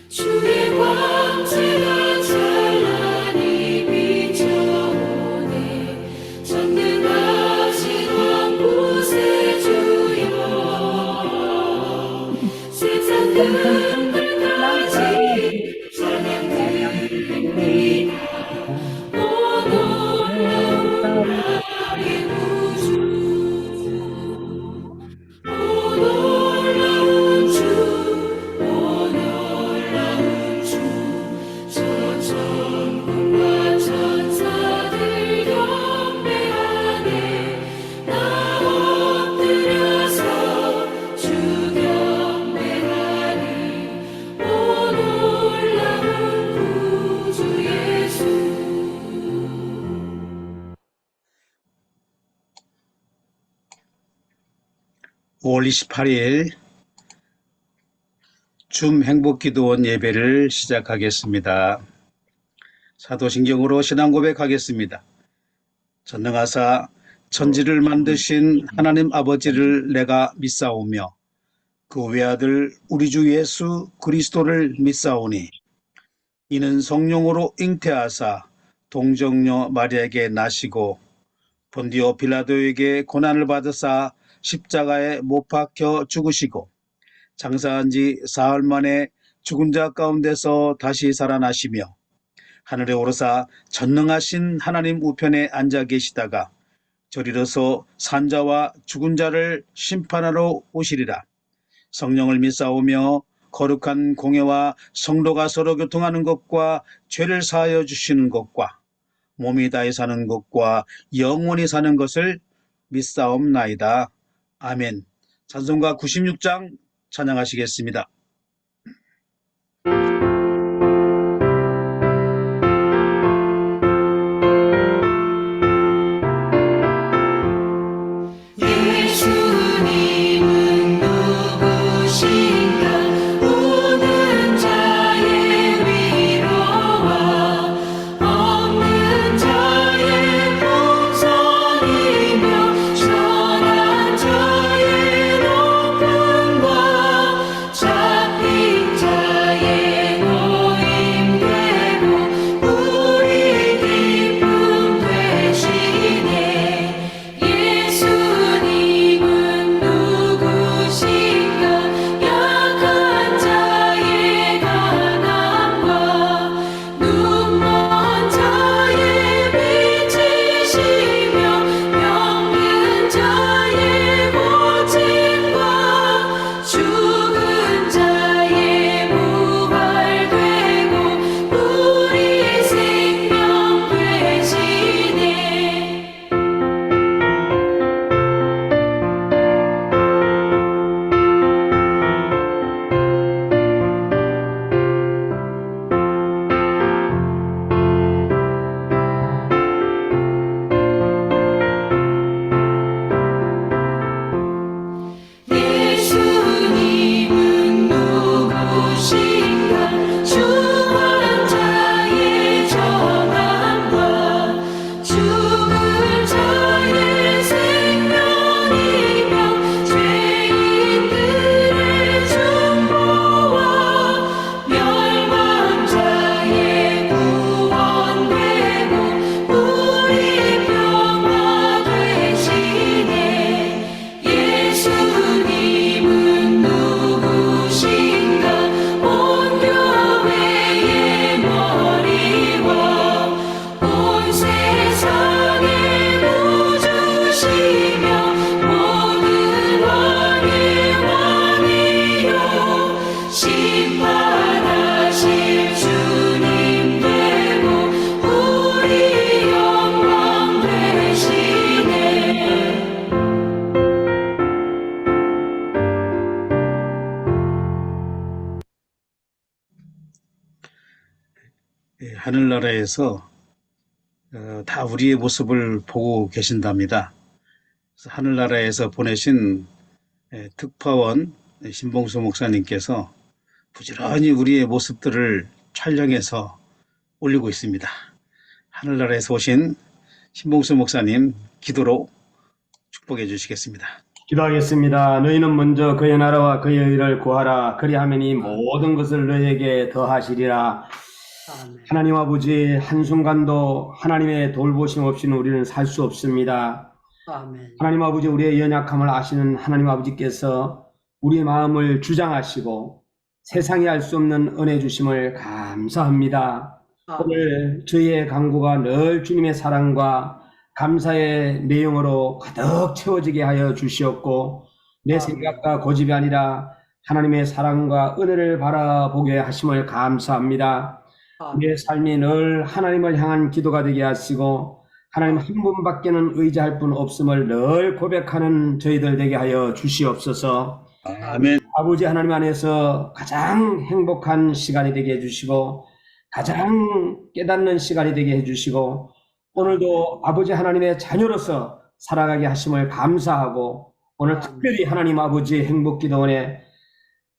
주의 광채가 찬란히 비춰오네. 전능하신 왕 구세주여, 세상 끝까지 찬양 드립니다. 오 놀라운 나의 구주, 오 놀라운 주, 오 놀라운 주. 저 천군과 천사들 경배하네. 나 엎드려서 주 경배하니. 오 놀라운 구주 예수. 5월 28일 줌 행복기도원 예배를 시작하겠습니다. 사도신경으로 신앙 고백하겠습니다. 전능하사 천지를 만드신 하나님 아버지를 내가 믿사오며 그 외아들 우리 주 예수 그리스도를 믿사오니 이는 성령으로 잉태하사 동정녀 마리아에게 나시고 본디오 빌라도에게 고난을 받으사 십자가에 못 박혀 죽으시고 장사한 지 사흘 만에 죽은 자 가운데서 다시 살아나시며 하늘에 오르사 전능하신 하나님 우편에 앉아 계시다가 저리로서 산자와 죽은 자를 심판하러 오시리라. 성령을 믿사오며 거룩한 공예와 성도가 서로 교통하는 것과 죄를 사하여 주시는 것과 몸이 다해 사는 것과 영원히 사는 것을 믿사옵나이다. 아멘. 찬송가 96장 찬양하시겠습니다. 예수님은 누구신가? 우는 자의 위로와 없는 자의 풍성이며 선한 자의 높음과 잡힌 자의 노임 되고 우리 기쁨 되시네. 예수님은 누구신가? 약한 자의 가난과 눈먼 자의 빛이시며 병든 자의 고침과 죽은 자의 부활되고 우리 생명 되시네. 예수님은 누구신가? 주한 자의 정함과 죽은 자의 생명이며 죄인들의 중보와 멸망 자의 구원되고 우리 평화 되시네. 예수님은 누구신가? 온 교회의 머리와 온 세상의 구주시며 모든 왕의 왕이요 심판하실 주님 되고 우리 영광 되시네. 하늘나라에서 다 우리의 모습을 보고 계신답니다. 그래서 하늘나라에서 보내신 특파원 신봉수 목사님께서 부지런히 우리의 모습들을 촬영해서 올리고 있습니다. 하늘나라에서 오신 신봉수 목사님 기도로 축복해 주시겠습니다. 기도하겠습니다. 너희는 먼저 그의 나라와 그의 의를 구하라. 그리하면 이 모든 것을 너희에게 더하시리라. 아멘. 하나님 아버지, 한순간도 하나님의 돌보심 없이는 우리는 살 수 없습니다. 아멘. 하나님 아버지, 우리의 연약함을 아시는 하나님 아버지께서 우리의 마음을 주장하시고 세상이 알 수 없는 은혜 주심을 감사합니다. 아멘. 오늘 저희의 간구가 늘 주님의 사랑과 감사의 내용으로 가득 채워지게 하여 주시옵고 내 아멘. 생각과 고집이 아니라 하나님의 사랑과 은혜를 바라보게 하심을 감사합니다. 아멘. 우리의 삶이 늘 하나님을 향한 기도가 되게 하시고 하나님 한 분밖에는 의지할 분 없음을 늘 고백하는 저희들 되게 하여 주시옵소서. 아멘. 아버지 하나님 안에서 가장 행복한 시간이 되게 해주시고 가장 깨닫는 시간이 되게 해주시고 오늘도 아버지 하나님의 자녀로서 살아가게 하심을 감사하고 오늘 특별히 하나님 아버지 행복기도원에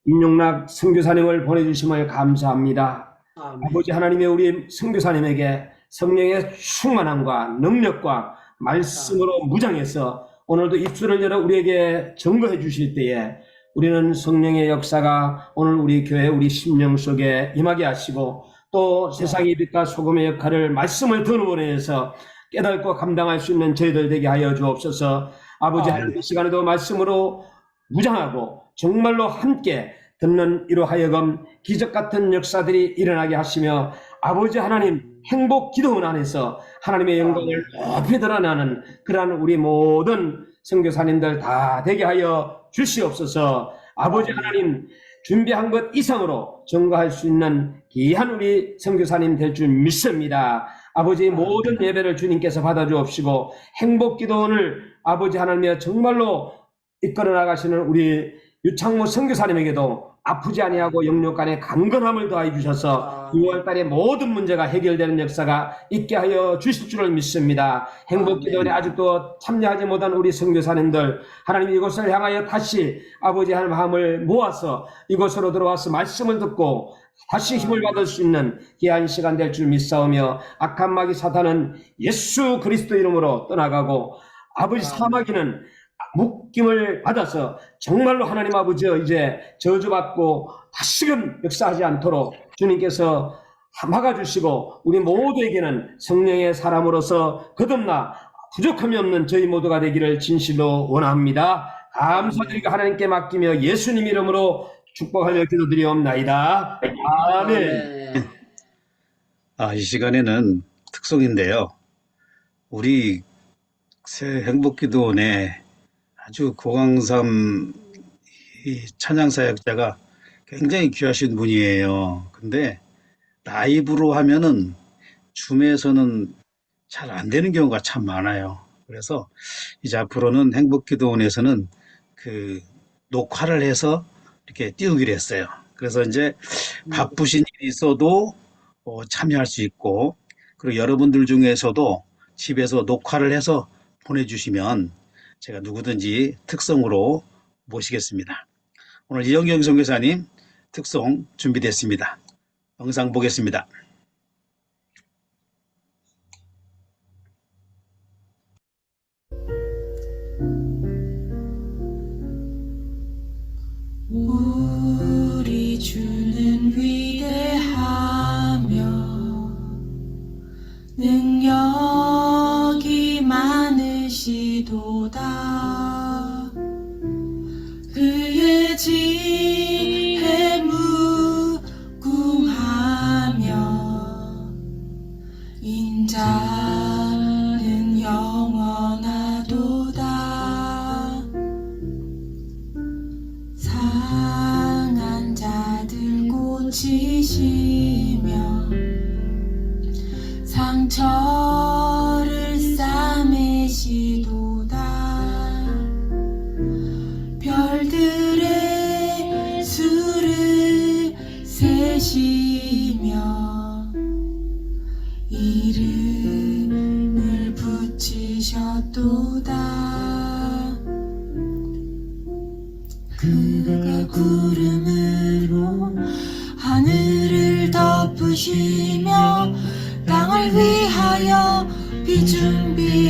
임용락 선교사님을 보내주심을 감사합니다. 아멘. 아버지 하나님의 우리 선교사님에게 성령의 충만함과 능력과 말씀으로 무장해서 오늘도 입술을 열어 우리에게 증거해 주실 때에 우리는 성령의 역사가 오늘 우리 교회 우리 심령 속에 임하게 하시고 또 세상의 빛과 소금의 역할을 말씀을 들어보내서 깨닫고 감당할 수 있는 저희들 되게 하여 주옵소서. 아버지 하나님 이 시간에도 말씀으로 무장하고 정말로 함께 듣는 이로 하여금 기적 같은 역사들이 일어나게 하시며 아버지 하나님 행복 기도원 안에서 하나님의 영광을 높이 드러나는 그러한 우리 모든 선교사님들 다 되게 하여 주시옵소서. 아버지 하나님 준비한 것 이상으로 증거할 수 있는 귀한 우리 선교사님 될 줄 믿습니다. 아버지 모든 예배를 주님께서 받아주옵시고 행복기도원을 아버지 하나님의 정말로 이끌어 나가시는 우리 유창모 선교사님에게도 아프지 아니하고 영육간에 강건함을 더해 주셔서 6월달에 모든 문제가 해결되는 역사가 있게 하여 주실 줄을 믿습니다. 행복기도원에 아직도 참여하지 못한 우리 선교사님들 하나님 이곳을 향하여 다시 아버지 하나님 마음을 모아서 이곳으로 들어와서 말씀을 듣고 다시 힘을 받을 수 있는 귀한 시간 될 줄 믿사오며 악한 마귀 사탄은 예수 그리스도 이름으로 떠나가고 아버지 사마귀는 묶임을 받아서 정말로 하나님 아버지 이제 저주받고 다시금 역사하지 않도록 주님께서 막아주시고 우리 모두에게는 성령의 사람으로서 거듭나 부족함이 없는 저희 모두가 되기를 진실로 원합니다. 감사드리고 하나님께 맡기며 예수님 이름으로 축복하며 기도드리옵나이다. 아멘. 이 시간에는 특송인데요. 우리 새 행복기도원에 아주 고강삼 이 찬양사역자가 굉장히 귀하신 분이에요. 근데 라이브로 하면은 줌에서는 잘 안 되는 경우가 참 많아요. 그래서 이제 앞으로는 행복기도원에서는 그 녹화를 해서 이렇게 띄우기로 했어요. 그래서 이제 바쁘신 일이 있어도 참여할 수 있고 그리고 여러분들 중에서도 집에서 녹화를 해서 보내주시면 제가 누구든지 특송으로 모시겠습니다. 오늘 이영경 선교사님 특송 준비됐습니다. 영상 보겠습니다. 우리 주는 위대하며 능력이 많으시도다. 그의 지혜 무궁하며 인자는 영원하도다. 상한 자들 고치시며 상처를 싸매시도다. 별들의 수를 세시며 이름을 붙이셨도다. 그가 구름으로 하늘을 덮으시며 땅을 위하여 비 준비하시네.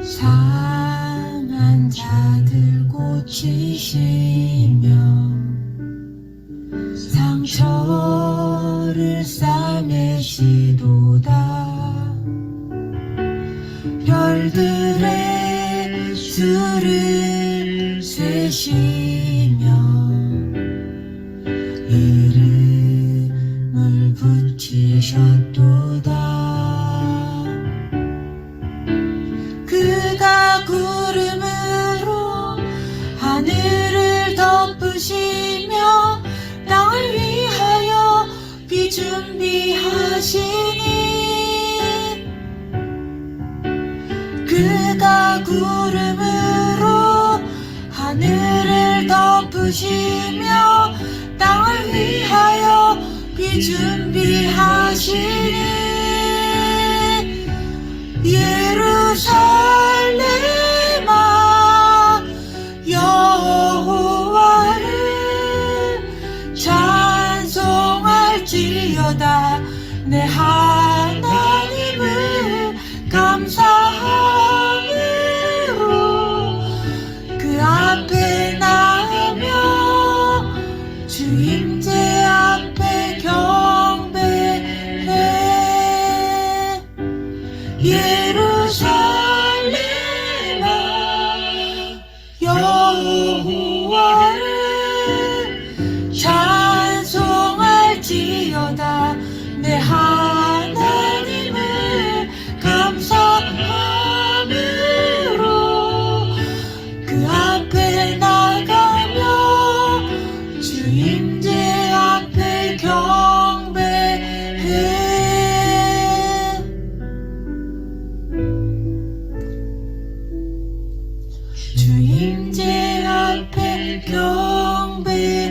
상한 자들 고치시며 상처를 싸매시도다. 별들의 수를 세시며 이름을 붙이셨도다. 그가 구름으로 하늘을 덮으시며 땅을 위하여 비 준비하시니 그가 구름으로 하늘을 덮으시며 땅을 위하여 비 준비하시니 예루살렘아 여호와를 찬송할지어다. 내 하나님을 감사함으로 그 앞에 나가며 주 임재 앞에 경배해. 예루살렘아 여호와를 찬송할지어다. 내 하나님을 감사함으로 그 앞에 나가며 주 임재 앞에 경배해. 주 임재 앞에 경배해.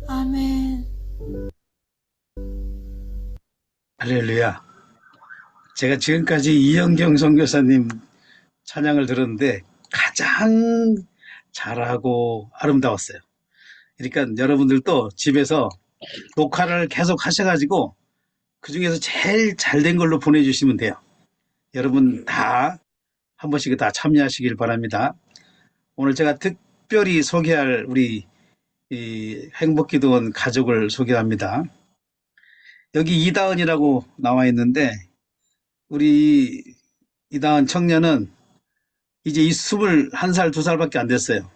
아멘. 할렐루야. 제가 지금까지 이영경 선교사님 찬양을 들었는데 가장 잘하고 아름다웠어요. 그러니까 여러분들도 집에서 녹화를 계속 하셔가지고 그 중에서 제일 잘된 걸로 보내주시면 돼요. 여러분 다 한 번씩 다 참여하시길 바랍니다. 오늘 제가 특별히 소개할 우리 이 행복기도원 가족을 소개합니다. 여기 이다은이라고 나와 있는데 우리 이다은 청년은 이제 21살, 2살밖에 안 됐어요.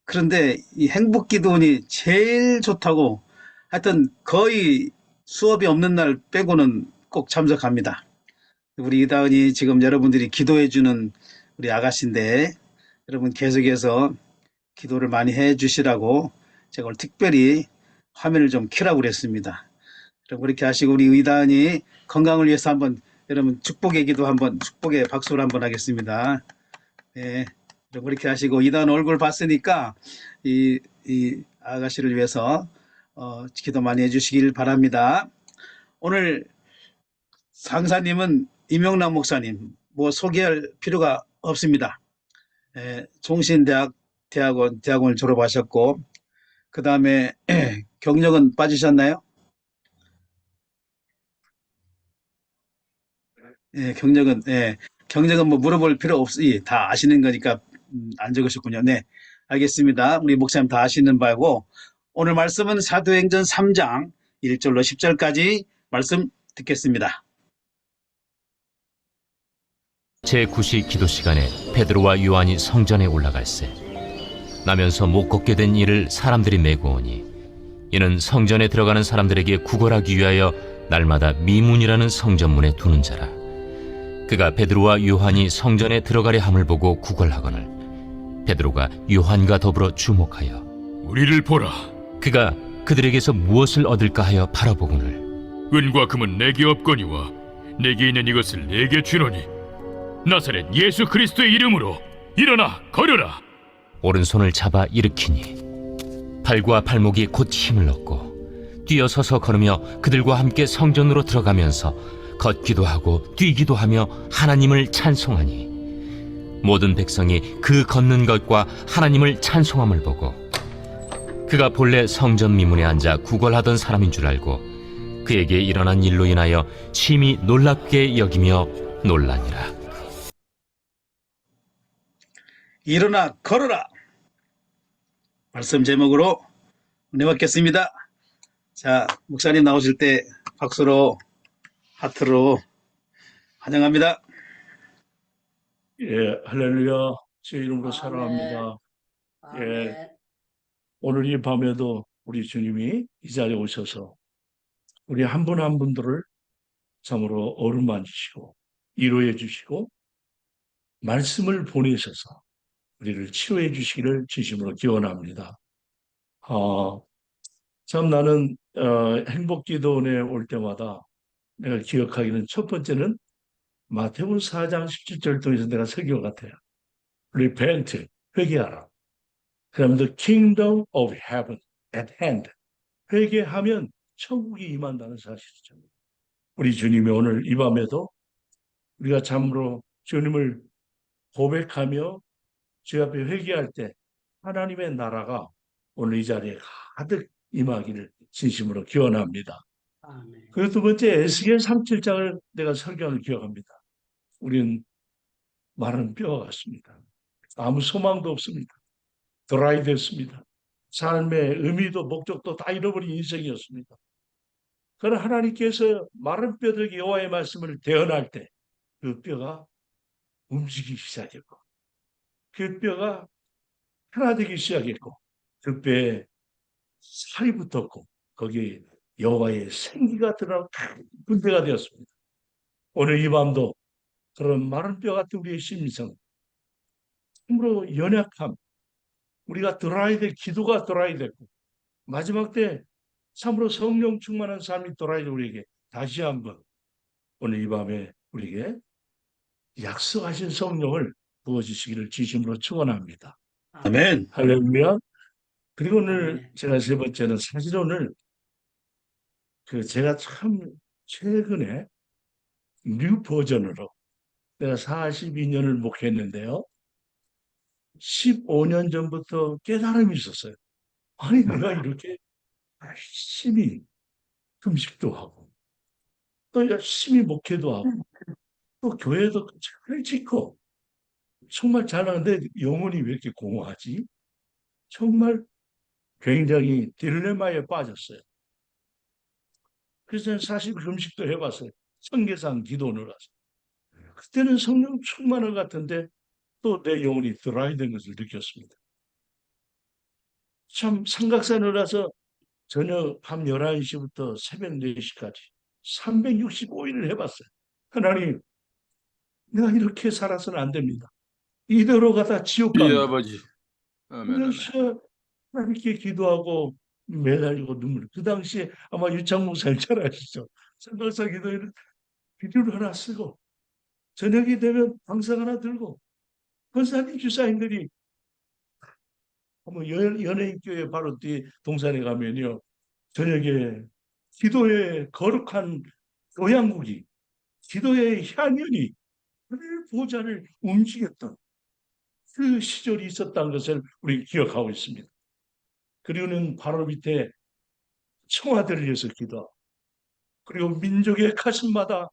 그런데 이 행복기도원이 제일 좋다고 하여튼 거의 수업이 없는 날 빼고는 꼭 참석합니다. 우리 이다은이 지금 여러분들이 기도해주는 우리 아가씨인데 여러분 계속해서 기도를 많이 해주시라고 제가 오늘 특별히 화면을 좀 켜라고 그랬습니다. 그럼 그렇게 하시고 우리 이다은이 건강을 위해서 한번 여러분 축복의 기도 한번 축복의 박수를 한번 하겠습니다. 네, 그럼 그렇게 하시고 이다은 얼굴 봤으니까 이 아가씨를 위해서 기도 많이 해주시길 바랍니다. 오늘 강사님은 이명남 목사님 뭐 소개할 필요가 없습니다. 종신대학원을 졸업하셨고 그 다음에 경력은 빠지셨나요? 경력은 뭐 물어볼 필요 없이 다 아시는 거니까 안 적으셨군요. 네, 알겠습니다. 우리 목사님 다 아시는 바고 오늘 말씀은 사도행전 3장 1절로 10절까지 말씀 듣겠습니다. 제9시 기도 시간에 베드로와 요한이 성전에 올라갈새 나면서 못 걷게 된 이를 사람들이 메고 오니 이는 성전에 들어가는 사람들에게 구걸하기 위하여 날마다 미문이라는 성전문에 두는 자라. 그가 베드로와 요한이 성전에 들어가려 함을 보고 구걸하거늘 베드로가 요한과 더불어 주목하여 우리를 보라. 그가 그들에게서 무엇을 얻을까 하여 바라보거늘 은과 금은 내게 없거니와 내게 있는 이것을 내게 주노니 나사렛 예수 그리스도의 이름으로 일어나 걸으라. 오른손을 잡아 일으키니 발과 발목이 곧 힘을 얻고 뛰어서서 걸으며 그들과 함께 성전으로 들어가면서 걷기도 하고 뛰기도 하며 하나님을 찬송하니 모든 백성이 그 걷는 것과 하나님을 찬송함을 보고 그가 본래 성전 미문에 앉아 구걸하던 사람인 줄 알고 그에게 일어난 일로 인하여 심히 놀랍게 여기며 놀라니라. 일어나 걸어라. 말씀 제목으로 은혜 받겠습니다. 자, 목사님 나오실 때 박수로 하트로 환영합니다. 예, 할렐루야. 제 이름으로 아멘. 사랑합니다. 예, 아멘. 오늘 이 밤에도 우리 주님이 이 자리에 오셔서 우리 한 분 한 분들을 참으로 어루만지시고 위로해 주시고 말씀을 보내셔서 우리를 치료해 주시기를 진심으로 기원합니다. 참 나는 행복기도원에 올 때마다 내가 기억하기는 첫 번째는 마태복음 4장 17절 통해서 내가 설교 같아요. Repent, 회개하라. 그다음 The Kingdom of Heaven at hand. 회개하면 천국이 임한다는 사실이죠. 우리 주님이 오늘 이 밤에도 우리가 참으로 주님을 고백하며 주 앞에 회개할 때 하나님의 나라가 오늘 이 자리에 가득 임하기를 진심으로 기원합니다. 아멘. 그리고 두 번째 에스겔 37장을 내가 설교하는 기억합니다. 우리는 마른 뼈와 같습니다. 아무 소망도 없습니다. 드라이 됐습니다. 삶의 의미도 목적도 다 잃어버린 인생이었습니다. 그러나 하나님께서 마른 뼈들에게 여호와의 말씀을 대언할 때 그 뼈가 움직이기 시작했고 그 뼈가 하나 되기 시작했고 그 뼈에 살이 붙었고 거기에 여호와의 생기가 드러나고 큰 군대가 되었습니다. 오늘 이 밤도 그런 마른 뼈 같은 우리의 심성, 참으로 연약함, 우리가 드라이 될 기도가 드라이 됐고 마지막 때 참으로 성령 충만한 삶이 돌아야 우리에게 다시 한번 오늘 이 밤에 우리에게 약속하신 성령을 부어주시기를 진심으로 축원합니다. 아멘. 할렐루야. 그리고 오늘 아멘. 제가 세 번째는 사실 오늘 제가 참 최근에 뉴 버전으로 내가 42년을 목회했는데요. 15년 전부터 깨달음이 있었어요. 아니 내가 이렇게 열심히 금식도 하고 또 열심히 목회도 하고 또 교회도 잘 짓고 정말 잘하는데 영혼이 왜 이렇게 공허하지? 정말 굉장히 딜레마에 빠졌어요. 그래서 사실 금식도 해봤어요. 성계상 기도원을 가서. 그때는 성령 충만한 것 같은데 또 내 영혼이 드라이 된 것을 느꼈습니다. 참 삼각산을 가서 저녁 밤 11시부터 새벽 4시까지 365일을 해봤어요. 하나님, 내가 이렇게 살아서는 안 됩니다. 이대로 가다 지옥 예, 갑니다. 아버지. 아멘, 아멘. 그래서 하나님께 기도하고 매달리고 눈물. 그 당시에 아마 유창 목사님 잘 아시죠? 삼각산 기도회는 비료를 하나 쓰고 저녁이 되면 방석 하나 들고 권사님 주사님들이 연예인 교회 바로 뒤에 동산에 가면요. 저녁에 기도의 거룩한 교향국이 기도의 향연이 하늘 보좌를 움직였던 그 시절이 있었다는 것을 우리 기억하고 있습니다. 그리고는 바로 밑에 청와대를 위해서 기도 그리고 민족의 가슴마다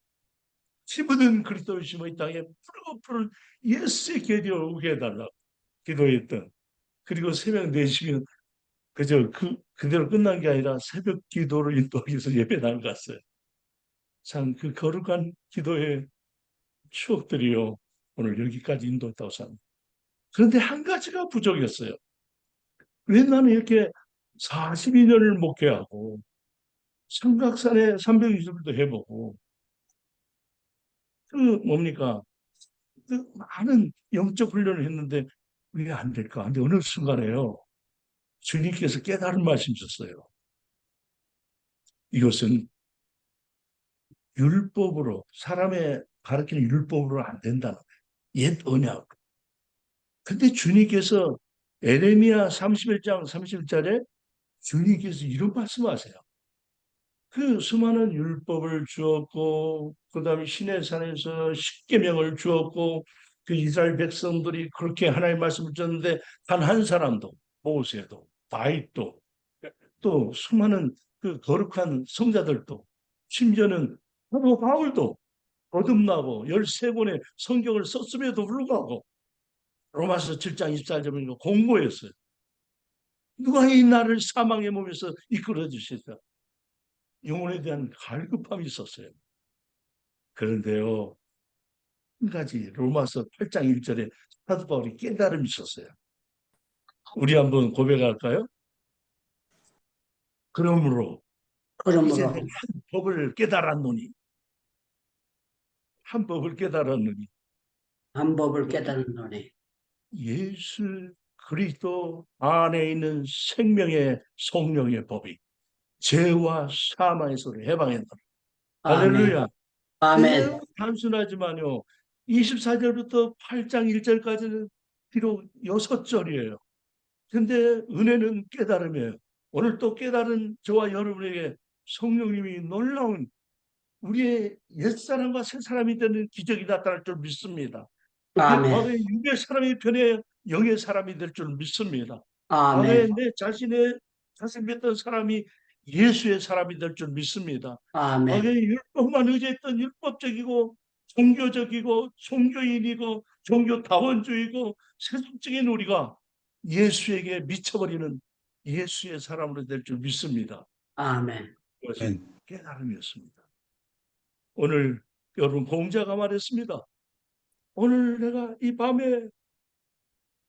피 묻은 그리스도를 심어 이 땅에 푸르고 푸른 예수의 계리를 오게 해달라고 기도했던 그리고 새벽 4시면 그대로 끝난 게 아니라 새벽 기도를 인도하기 위해서 예배 나갔어요. 참 그 거룩한 기도의 추억들이요. 오늘 여기까지 인도했다고 생각합니다. 그런데 한 가지가 부족했어요. 왜 나는 이렇게 42년을 목회하고 삼각산에 360일도 해보고 뭡니까? 많은 영적 훈련을 했는데 왜 안 될까? 근데 어느 순간에요. 주님께서 깨달은 말씀 주셨어요. 이것은 율법으로 사람의 가르치는 율법으로 안 된다는 거예요. 옛 언약. 근데 주님께서 에레미야 31장 30절에 주님께서 이런 말씀하세요. 그 수많은 율법을 주었고 그다음에 시내산에서 십계명을 주었고 그 이스라엘 백성들이 그렇게 하나님의 말씀을 줬는데 단 한 사람도 모세도 다윗도 또 수많은 그 거룩한 성자들도 심지어는 사도 바울도 거듭나고 13권의 성경을 썼음에도 불구하고 로마서 7장 24절을 공고했어요. 누가 이 나를 사망의 몸에서 이끌어 주실까? 영혼에 대한 갈급함이 있었어요. 그런데요, 한 가지 로마서 8장 1절에 사도 바울이 깨달음이 있었어요. 우리 한번 고백할까요? 그러므로 이제 내가 그러므로 한 법을 깨달았노니, 한 법을 깨달았노니 한 법을 깨달았노니 예수 그리스도 안에 있는 생명의 성령의 법이 죄와 사망에서 해방했노라. 아멘. 할렐루야. 아멘. 매우 단순하지만요. 24절부터 8장 1절까지는 비록 6절이에요. 근데 은혜는 깨달음이에요. 오늘 또 깨달은 저와 여러분에게 성령님이 놀라운 우리의 옛사람과 새사람이 되는 기적이 나타날 줄 믿습니다. 아멘. 과거의 육의 사람이 변해 영의 사람이 될 줄 믿습니다. 과거에 아멘. 내 자신의 자신 믿던 사람이 예수의 사람이 될 줄 믿습니다. 아멘. 과거에 율법만 의지했던 율법적이고 종교적이고 종교인이고 종교다원주의고 세속적인 우리가 예수에게 미쳐버리는 예수의 사람으로 될 줄 믿습니다. 아멘. 그것이 깨달음이었습니다. 오늘 여러분 공자가 말했습니다. 오늘 내가 이 밤에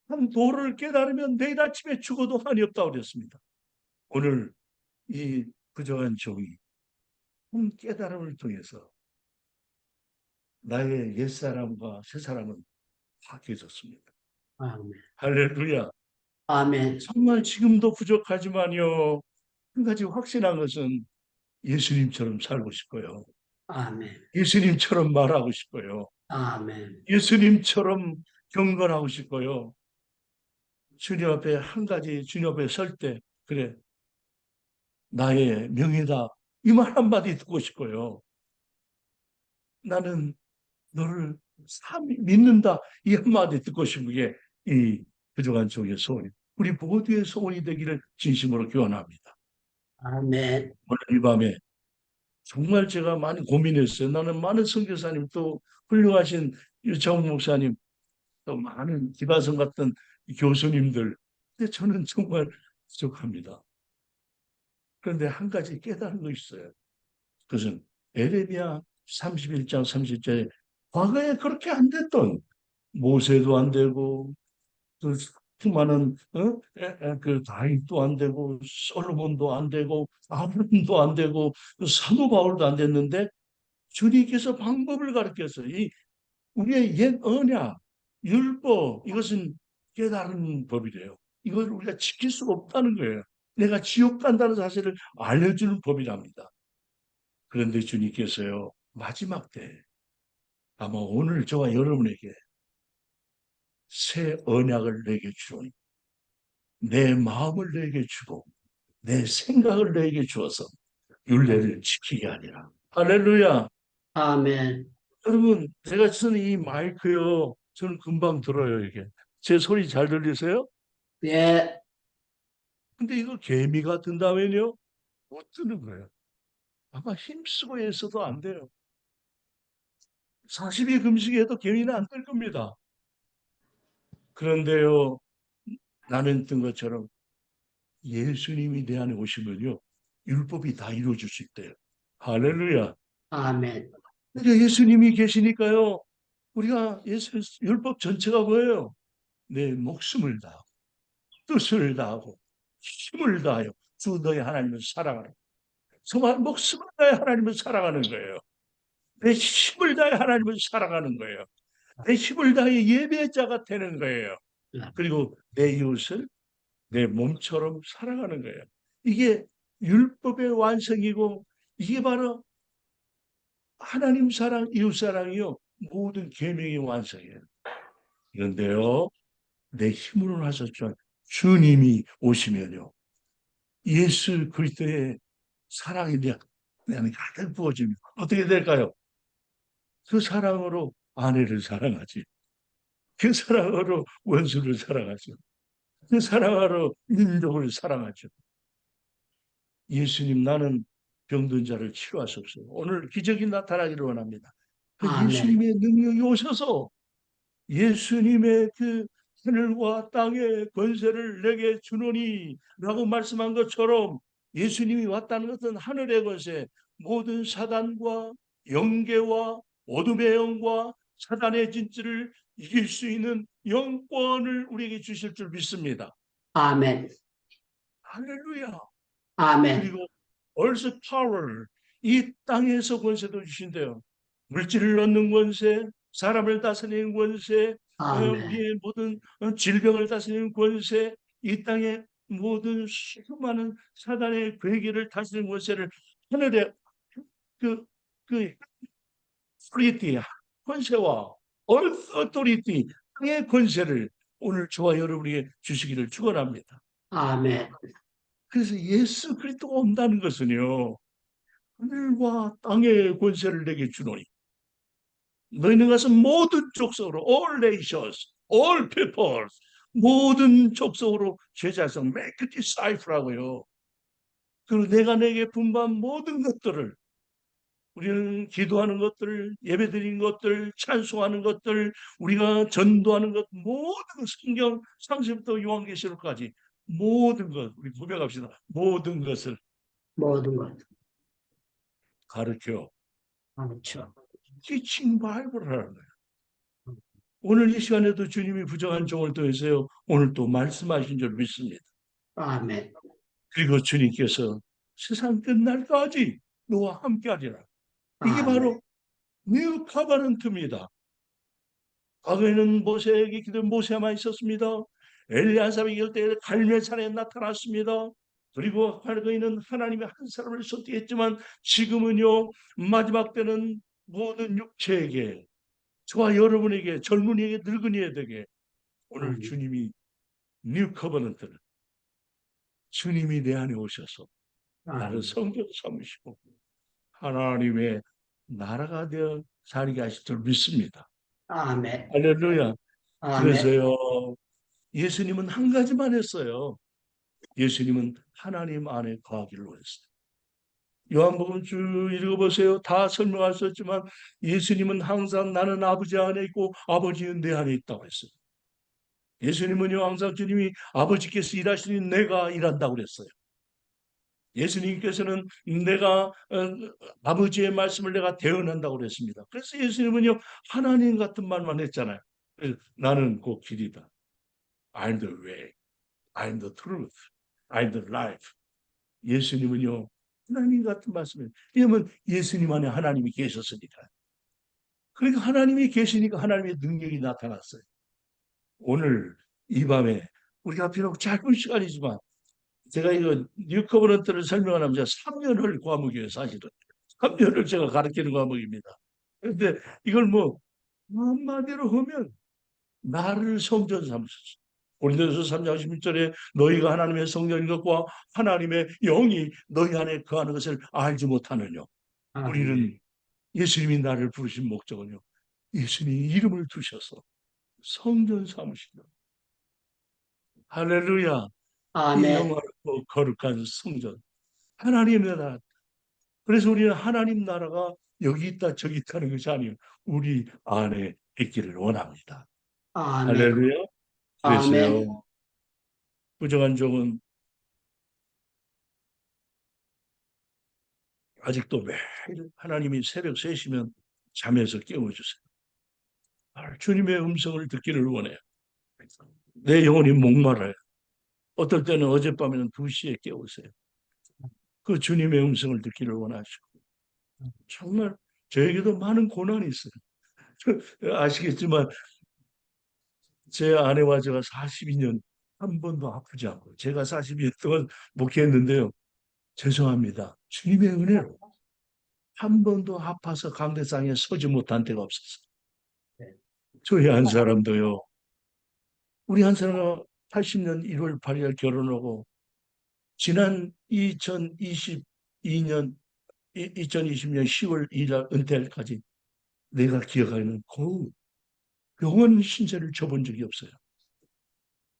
한 도를 깨달으면 내일 아침에 죽어도 한이 없다고 그랬습니다. 오늘 이 부정한 종이 한 깨달음을 통해서 나의 옛사람과 새사람은 바뀌어졌습니다. 아멘. 할렐루야. 아멘. 정말 지금도 부족하지만요. 한 가지 확신한 것은 예수님처럼 살고 싶어요. 아멘. 예수님처럼 말하고 싶어요. 아멘. 예수님처럼 경건하고 싶어요. 주님 앞에 한 가지 주님 앞에 설 때 그래 나의 명예다 이 말 한마디 듣고 싶어요. 나는 너를 믿는다 이 한마디 듣고 싶은 게 이 부족한 종의 소원이 우리 모두의 소원이 되기를 진심으로 기원합니다. 아멘. 오늘 이 밤에 정말 제가 많이 고민했어요. 나는 많은 선교사님 또 훌륭하신 유창훈 목사님 또 많은 기바성 같은 교수님들 근데 저는 정말 부족합니다. 그런데 한 가지 깨달은 거 있어요. 그것은 에레미야 31장 30절에 과거에 그렇게 안 됐던 모세도 안 되고 그 수많은 그 다윗도 안 되고 솔로몬도 안 되고 아브라함도 안 되고 사도 바울도 안 됐는데 주님께서 방법을 가르쳤어요. 이 우리의 옛 언약, 율법 이것은 깨달은 법이래요. 이걸 우리가 지킬 수가 없다는 거예요. 내가 지옥 간다는 사실을 알려주는 법이랍니다. 그런데 주님께서요 마지막 때 아마 오늘 저와 여러분에게 새 언약을 내게 주오니 내 마음을 내게 주고 내 생각을 내게 주어서 율례를 지키게 하리라. 할렐루야. 아멘. 여러분 제가 쓰는 이 마이크요 저는 금방 들어요. 이게 제 소리 잘 들리세요? 예. 근데 이거 개미가 든다면요 못 드는 거예요. 아마 힘쓰고 했어도 안 돼요. 40일 금식해도 개미는 안 뜰 겁니다. 그런데요 라면 뜬 것처럼 예수님이 내 안에 오시면요 율법이 다 이루어질 수 있대요. 할렐루야. 아멘. 그러니까 예수님이 계시니까요 우리가 예수 율법 전체가 뭐예요? 내 목숨을 다하고 뜻을 다하고 힘을 다하여 주 너의 하나님을 사랑하라. 정말 목숨을 다해 하나님을 사랑하는 거예요. 내 힘을 다해 하나님을 사랑하는 거예요. 내 힘을 다해 예배자가 되는 거예요. 그리고 내 이웃을 내 몸처럼 사랑하는 거예요. 이게 율법의 완성이고 이게 바로 하나님 사랑, 이웃 사랑이요. 모든 계명의 완성이에요. 그런데요. 내 힘으로 하셨죠. 주님이 오시면요. 예수 그리스도의 사랑이 내 안에 가득 부어지면 어떻게 될까요? 그 사랑으로 아내를 사랑하지. 그 사랑으로 원수를 사랑하죠. 그 사랑으로 민족을 사랑하죠. 예수님 나는 병든 자를 치료하소서. 오늘 기적이 나타나기를 원합니다. 그 아멘. 예수님의 능력이 오셔서 예수님의 그 하늘과 땅의 권세를 내게 주노니 라고 말씀한 것처럼 예수님이 왔다는 것은 하늘의 권세, 모든 사단과 영계와 어둠의 영과 사단의 진지를 이길 수 있는 영권을 우리에게 주실 줄 믿습니다. 아멘. 할렐루야. 아멘. 그리고 earth power, 이 땅에서 권세도 주신대요. 물질을 얻는 권세, 사람을 다스리는 권세, 아멘. 우리의 모든 질병을 다스리는 권세, 이 땅의 모든 수많은 사단의 괴계를 다스리는 권세를 하늘의 그 authority, 권세와 earth authority, 땅의 권세를 오늘 저와 여러분에게 주시기를 축원합니다. 아멘. 그래서 예수 그리스도가 온다는 것은요, 하늘과 땅의 권세를 내게 주노니 너희는 가서 모든 족속으로 all nations, all peoples, 모든 족속으로 제자성 make disciple라고요. 그리고 내가 내게 분부한 모든 것들을, 우리는 기도하는 것들, 예배드린 것들, 찬송하는 것들, 우리가 전도하는 것, 모든 성경 상세부터 요한계시록까지 모든 것, 우리 고백합시다. 모든 것을 모든 것. 가르쳐 그렇죠. teaching Bible라는 거예요. 오늘 이 시간에도 주님이 부정한 종을 통해서요, 오늘 또 말씀하신 줄 믿습니다. 아멘. 그리고 주님께서 세상 끝날까지 너와 함께하리라. 이게 바로 뉴 카바넌트입니다. 과거에는 모세에게 기도 모세만 있었습니다. 엘리야 사람이 이럴 때 갈멜산에 나타났습니다. 그리고 과거에는 하나님의 한 사람을 선택했지만 지금은요, 마지막 때는 모든 육체에게, 저와 여러분에게, 젊은이에게, 늙은이에게 오늘 주님이 뉴 커버넌트를, 주님이 내 안에 오셔서 나를 성전 삼으시고 하나님의 나라가 되어 살게 하실 줄 믿습니다. 아멘. 할렐루야. 아멘. 그래서요, 예수님은 한 가지만 했어요. 예수님은 하나님 안에 거하기를 원했어요. 요한복음 쭉 읽어보세요. 다 설명할 수 없지만 예수님은 항상 나는 아버지 안에 있고 아버지는 내 안에 있다고 했어요. 예수님은요, 항상 주님이 아버지께서 일하시니 내가 일한다고 그랬어요. 예수님께서는 내가 아버지의 말씀을 내가 대언한다고 그랬습니다. 그래서 예수님은요, 하나님 같은 말만 했잖아요. 나는 곧 길이다. I'm the way. I'm the truth. I'm the life. 예수님은요, 하나님 같은 말씀을, 왜냐하면 예수님 안에 하나님이 계셨으니까. 그러니까 하나님이 계시니까 하나님의 능력이 나타났어요. 오늘 이 밤에 우리가 비록 짧은 시간이지만 제가 이거 뉴 커버넌트를 설명하면서 3년을 과목이에요, 사실은. 3년을 제가 가르치는 과목입니다. 그런데 이걸 뭐 한마디로 하면 나를 성전 삼으소서. 고린도서 3장 16절에 너희가 하나님의 성전인 것과 하나님의 영이 너희 안에 거하는 것을 알지 못하느냐. 우리는 예수님이 나를 부르신 목적은요, 예수님이 이름을 두셔서 성전 삼으시다. 할렐루야. 이 아멘. 영원하고 거룩한 성전, 하나님의 나라. 그래서 우리는 하나님 나라가 여기 있다 저기 있다는 것이 아니에요. 우리 안에 있기를 원합니다. 아멘. 할렐루야. 아멘. 그래서요, 부정한 종은 아직도 매일 하나님이 새벽 3시면 잠에서 깨워주세요. 주님의 음성을 듣기를 원해요. 내 영혼이 목말라요. 어떨 때는 어젯밤에는 2시에 깨우세요. 그 주님의 음성을 듣기를 원하시고, 정말 저에게도 많은 고난이 있어요. 아시겠지만 제 아내와 제가 42년 한 번도 아프지 않고, 제가 42년 동안 목회했는데요, 죄송합니다. 주님의 은혜로 한 번도 아파서 강대상에 서지 못한 때가 없었어요. 저희 한 사람도요, 우리 한 사람은 80년 1월 8일 결혼하고 지난 2020년 10월 2일 은퇴할까지 내가 기억하는 그 병원 신세를 져본 적이 없어요.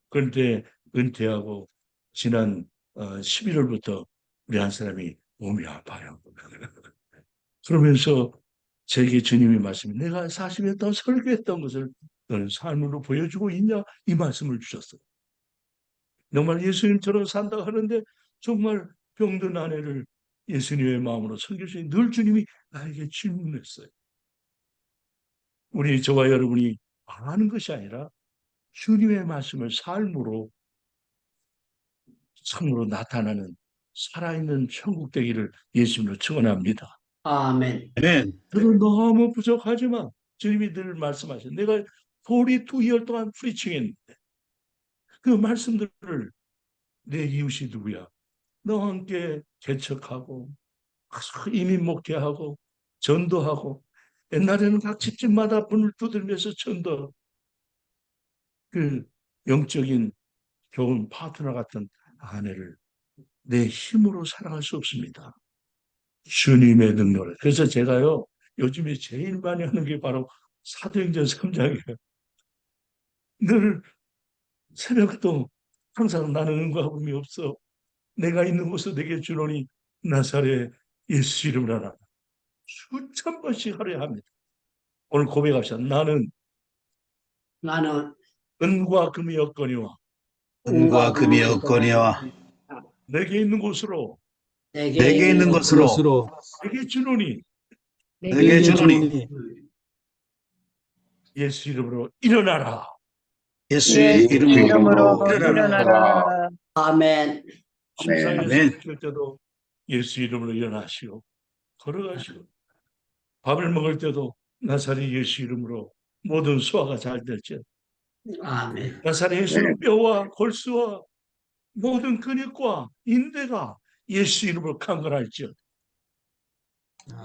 그런데 은퇴하고 지난 11월부터 우리 한 사람이 몸이 아파요. 그러면서 제게 주님이 말씀이 내가 40년 동안 설교했던 것을 너는 삶으로 보여주고 있냐? 이 말씀을 주셨어요. 정말 예수님처럼 산다고 하는데 정말 병든 아내를 예수님의 마음으로 섬겨주니 늘 주님이 나에게 질문했어요. 우리 저와 여러분이 아는 것이 아니라 주님의 말씀을 삶으로 참으로 나타나는 살아있는 천국 되기를 예수님으로 축원합니다. 아멘. 아멘. 저는 너무 부족하지만 주님이 늘 말씀하신 내가 42년 동안 프리칭했는데 그 말씀들을 내 이웃이 누구야? 너와 함께 개척하고 이민 목회하고 전도하고 옛날에는 각 집집마다 문을 두들면서 전도 그 영적인 좋은 파트너 같은 아내를 내 힘으로 사랑할 수 없습니다. 주님의 능력을. 그래서 제가요 요즘에 제일 많이 하는 게 바로 사도행전 3장이에요. 늘 새벽도 항상 나는 응답함이 없어. 내가 있는 곳에 내게 주노니 나사렛 예수 이름으로 하라. 수천 번씩 하루에 합니다. 오늘 고백합시다. 나는 나는 은과 금이 없거니와 은과 금이 없거니와 내게 있는 곳으로 내게 있는 것으로 내게 주노니 내게 주노니 예수 이름으로 일어나라. 예수의 이름으로 일어나라. 아멘. 침상에서 아멘. 쉴 때도 예수 이름으로 일어나시오. 걸어가시오. 밥을 먹을 때도 나사렛 예수 이름으로 모든 소화가 잘 될지어다. 아멘. 나사렛 예수는 뼈와 골수와 모든 근육과 인대가 예수 이름으로 강건할지어다.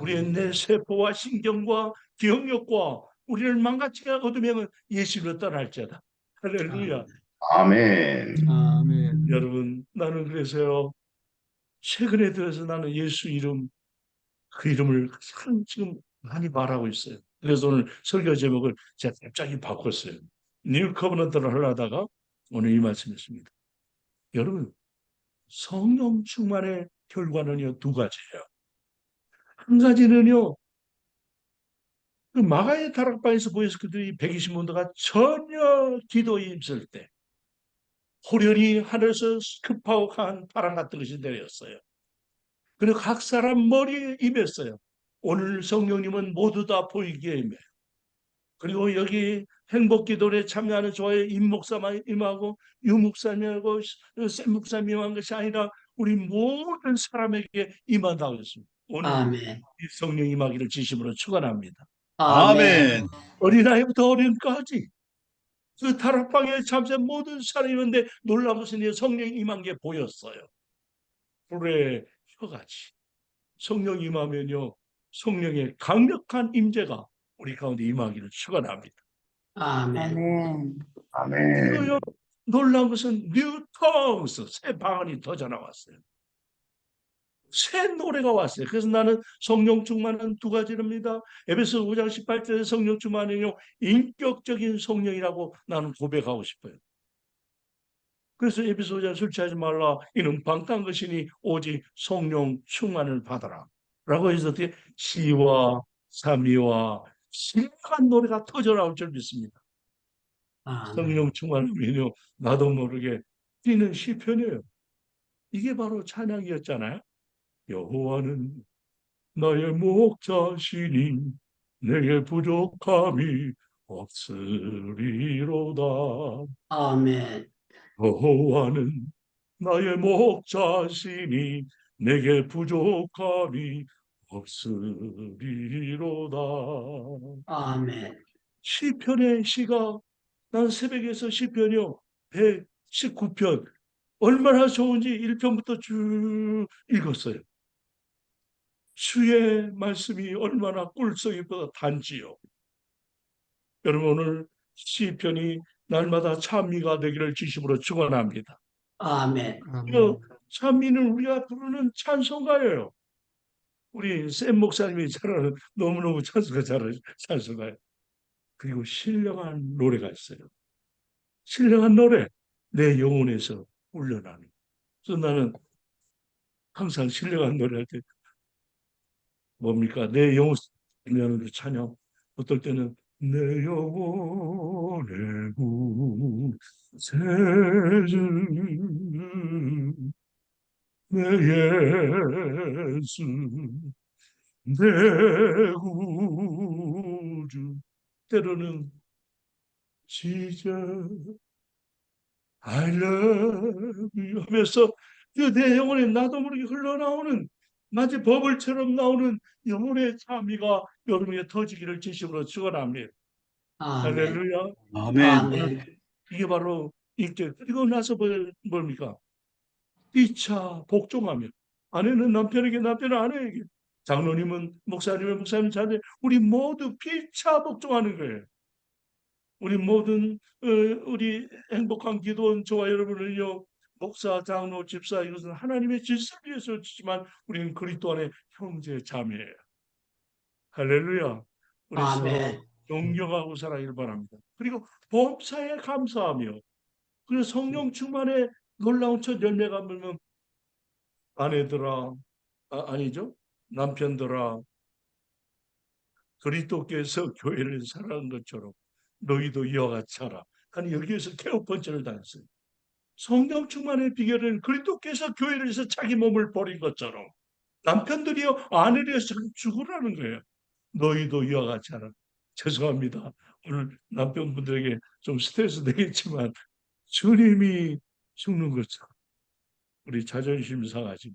우리의 내 세포와 신경과 기억력과 우리를 망가지게 얻으면 예수로 떠날지어다. 할렐루야. 아멘. 아멘. 여러분 나는 그래서요 최근에 들어서 나는 예수 이름 그 이름을 참 지금 많이 말하고 있어요. 그래서 오늘 설교 제목을 제가 갑자기 바꿨어요. 뉴 커버넌트를 하려다가 오늘 이 말씀이었습니다. 여러분 성령 충만의 결과는요 두 가지예요. 한 가지는요 그 마가의 다락방에서 보여서 그들이 120문도가 전혀 기도에 힘쓸 때 호련히 하늘에서 급하고 강한 바람 같은 것이 내렸어요. 그리고 각 사람 머리에 임했어요. 오늘 성령님은 모두 다 보이기에 임해요. 그리고 여기 행복기도에 참여하는 저의 임목사만 임하고 유목사님하고 샘목사님 임한 것이 아니라 우리 모든 사람에게 임한다고 했습니다. 오늘 아멘. 이 성령 임하기를 진심으로 축원합니다. 아멘. 어린아이부터 어린까지 그 다락방에 잠시 모든 사람이 있는데 놀라운 것은 성령 임한 게 보였어요. 불의 혀같이 성령 임하면요 성령의 강력한 임재가 우리 가운데 임하기를 축원합니다. 아멘. 아멘. 그리고요 놀라운 것은 뉴 텅스 새 방언이 터져 나왔어요. 새 노래가 왔어요. 그래서 나는 성령 충만은 두 가지입니다. 에베소 5장 18절에 성령 충만은요 인격적인 성령이라고 나는 고백하고 싶어요. 그래서 에베소 5장 술 취하지 말라 이는 방탕한 것이니 오직 성령 충만을 받아라 라고 해서 시와 사미와 신령한 노래가 터져 나올 줄 믿습니다. 성령 충만하면요 나도 모르게 뛰는 시편이에요. 이게 바로 찬양이었잖아요. 여호와는 나의 목자시니 내게 부족함이 없으리로다. 아멘. 여호와는 나의 목자시니 내게 부족함이 없으리로다. 아멘. 시편의 시가 난 새벽에서 시편이요 119편 얼마나 좋은지 1편부터 쭉 읽었어요. 주의 말씀이 얼마나 꿀성이보다 단지요. 여러분 오늘 시편이 날마다 찬미가 되기를 진심으로 축원합니다. 아멘. 그 찬미는 우리가 부르는 찬송가예요. 우리 샘 목사님이 잘하는 너무너무 찬송가 잘하는 찬송가예요. 그리고 신령한 노래가 있어요. 신령한 노래 내 영혼에서 울려나는. 그래서 나는 항상 신령한 노래할 때 뭡니까? 내 영혼 그 찬양. 어떨 때는 내 영혼의 구세주 내 예수 내 구주 때로는 지저 I love you 하면서 그 내 영혼에 나도 모르게 흘러나오는 마치 버블처럼 나오는 영혼의 참미가 여러분에게 터지기를 진심으로 축원합니다. 아멘. 할렐루야. 아멘. 아멘. 이게 바로 이게 그리고 나서 뭡니까? 피차 복종하며 아내는 남편에게 남편은 아내에게 장로님은 목사님은 목사님 자녀 우리 모두 피차 복종하는 거예요. 우리 모든 우리 행복한 기도원 저와 여러분을요 목사, 장로, 집사 이것은 하나님의 질서를 위해서 지만 우리는 그리스도 안에 형제 자매예요. 할렐루야. 우리 아멘. 서로 존경하고 살아가길 바랍니다. 그리고 범사에 감사하며 그리고 성령 충만의 놀라운 첫 열매가 뭐냐면 아내들아 아니죠 남편들아 그리스도께서 교회를 사랑한 것처럼 너희도 이와 같이 하라. 아니 여기에서 개업번째를 당했어요. 성령 충만의 비결은 그리스도께서 교회를 위해서 자기 몸을 버린 것처럼 남편들이요 아내를 위해서 죽으라는 거예요. 너희도 이와 같이 하라. 죄송합니다. 오늘 남편분들에게 좀 스트레스 되겠지만 주님이 죽는 것처럼 우리 자존심 상하지.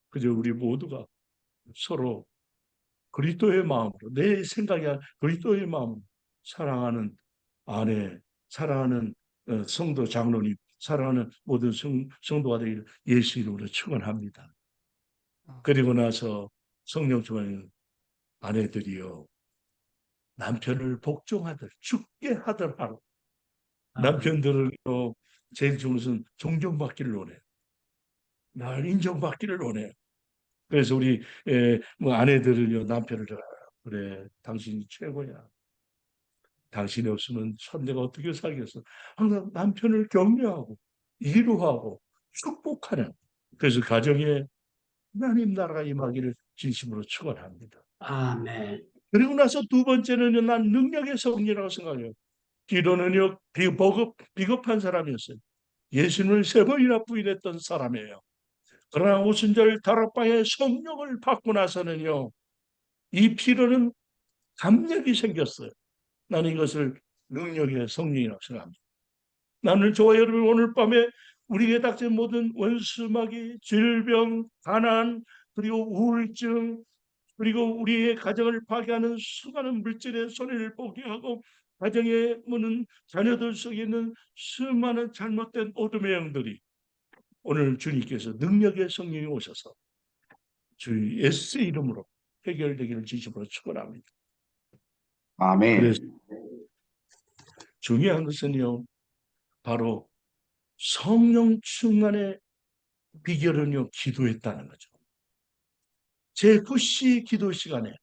그저 우리 모두가 서로 그리스도의 마음으로 내 생각이 아니라 그리스도의 마음으로 사랑하는 아내, 사랑하는 성도 장로님, 사랑하는 모든 성도가 되기를 예수 이름으로 축원합니다. 그리고 나서 성령 충만한 아내들이요 남편을 복종하들 죽게 하들 하라. 남편들은 제일 좋은 것은 존경받기를 원해요. 날 인정받기를 원해요. 그래서 우리 뭐 아내들은요 남편을 그래 당신이 최고야. 당신이 없으면 참 내가 어떻게 살겠어. 항상 남편을 격려하고 위로하고 축복하는 그래서 가정에 하나님 나라가 임하기를 진심으로 축원합니다. 아멘. 그리고 나서 두 번째는요 난 능력의 성리라고 생각해요. 기도는요 비겁한 사람이었어요. 예수님을 3번이나 부인했던 사람이에요. 그러나 오순절 다락방에 성령을 받고 나서는요 이 피로는 감력이 생겼어요. 나는 이것을 능력의 성령이라고 생각합니다. 나는 저와 여러분 오늘 밤에 우리에게 닥친 모든 원수마귀, 질병, 가난, 그리고 우울증, 그리고 우리의 가정을 파괴하는 수많은 물질의 손해를 보게 하고 가정에 무는 자녀들 속에 있는 수많은 잘못된 어둠의 영들이 오늘 주님께서 능력의 성령이 오셔서 주 예수의 이름으로 해결되기를 진심으로 축원합니다. 아멘. 그래서 중요한 것은요 바로 성령 충만의 비결은요 기도했다는 거죠. 제9시 기도 시간에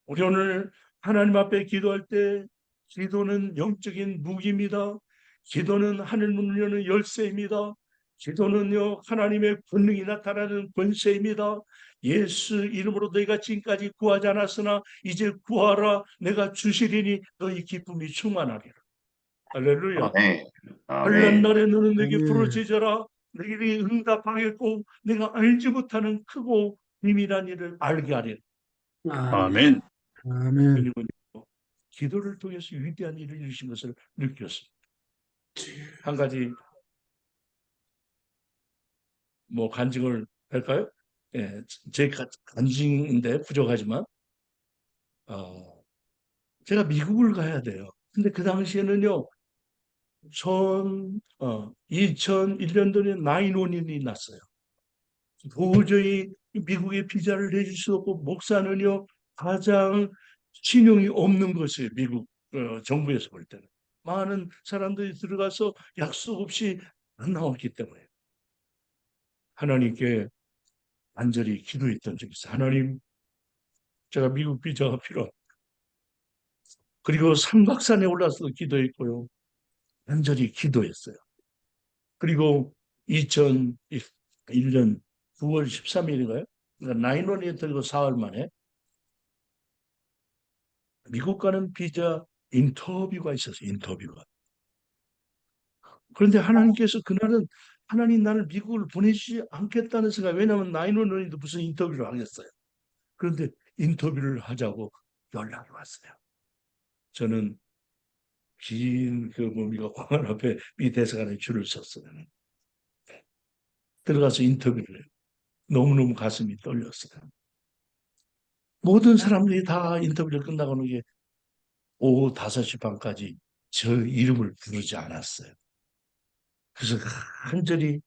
우리 오늘 하나님 앞에 기도할 때 기도는 영적인 무기입니다. 기도는 하늘 문을 여는 열쇠입니다. 기도는요 하나님의 권능이 나타나는 권세입니다. 예수 이름으로 너희가 지금까지 구하지 않았으나 이제 구하라. 내가 주시리니 너희 기쁨이 충만하리라. 할렐루야. 아멘. 환난 아멘. 날에 너는 내게 아멘. 부르짖어라. 내게 응답하겠고 내가 알지 못하는 크고 비밀한 일을 알게 하리라. 아멘. 아멘. 주님은 기도를 통해서 위대한 일을 이루신 것을 느꼈습니다. 한 가지 뭐 간증을 할까요? 예, 제 간증인데 부족하지만 제가 미국을 가야 돼요. 근데 그 당시에는요 2001년도에 9/11이 났어요. 도저히 미국에 비자를 내줄 수 없고 목사는요 가장 신용이 없는 것이에요. 미국 정부에서 볼 때는 많은 사람들이 들어가서 약속 없이 안 나왔기 때문에 하나님께 간절히 기도했던 적이 있어요. 하나님 제가 미국 비자가 필요합니다. 그리고 삼각산에 올라서 기도했고요. 간절히 기도했어요. 그리고 2001년 9월 13일인가요? 그러니까 9월이 들고 사흘 만에 미국 가는 비자 인터뷰가 있었어요. 인터뷰가. 그런데 하나님께서 그날은 하나님 나를 미국을 보내주지 않겠다는 생각. 왜냐하면 911도 무슨 인터뷰를 하겠어요. 그런데 인터뷰를 하자고 연락이 왔어요. 저는 긴 그 뭡니까 공항 앞에 미 대사관에 줄을 섰어요. 들어가서 인터뷰를 해요. 너무너무 가슴이 떨렸어요. 모든 사람들이 다 인터뷰를 끝나고 나게 오후 5시 반까지 저 이름을 부르지 않았어요. 그래서 간절히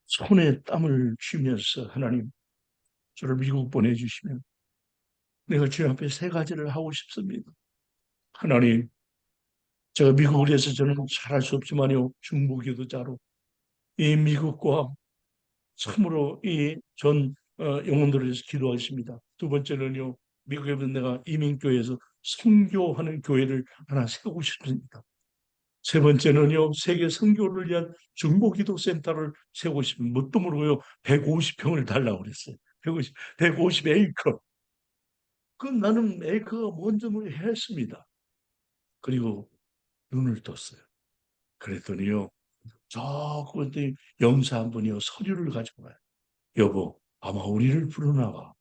손에 땀을 쥐면서 하나님 저를 미국 보내주시면 내가 주님 앞에 3가지를 하고 싶습니다. 하나님, 제가 미국을 해서 저는 잘할 수 없지만요, 중보기도자로 이 미국과 참으로 이 전 영혼들을 위해서 기도하십니다. 두 번째는요, 미국에 있는 내가 이민교회에서 선교하는 교회를 하나 세우고 싶습니다. 세 번째는요, 세계 선교를 위한 중보기도 센터를 세우고 싶습니다. 뭣도 모르고요, 150평을 달라고 그랬어요. 150 에이커. 그 나는 에이커가 뭔지 했습니다. 그리고 눈을 떴어요. 그랬더니요, 그때 영사 한 분이요, 서류를 가지고 와요. 여보, 아마 우리를 부르나봐.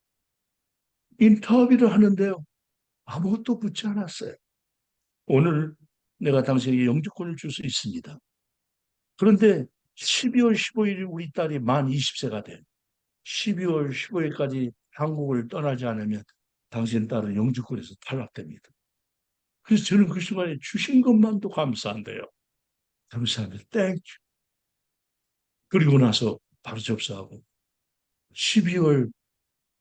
인터뷰를 하는데요, 아무것도 묻지 않았어요. 오늘 내가 당신에게 영주권을 줄 수 있습니다. 그런데 12월 15일 우리 딸이 만 20세가 돼. 12월 15일까지 한국을 떠나지 않으면 당신 딸은 영주권에서 탈락됩니다. 그래서 저는 그 순간에 주신 것만도 감사한데요. 감사합니다. 땡큐. 그리고 나서 바로 접수하고 12월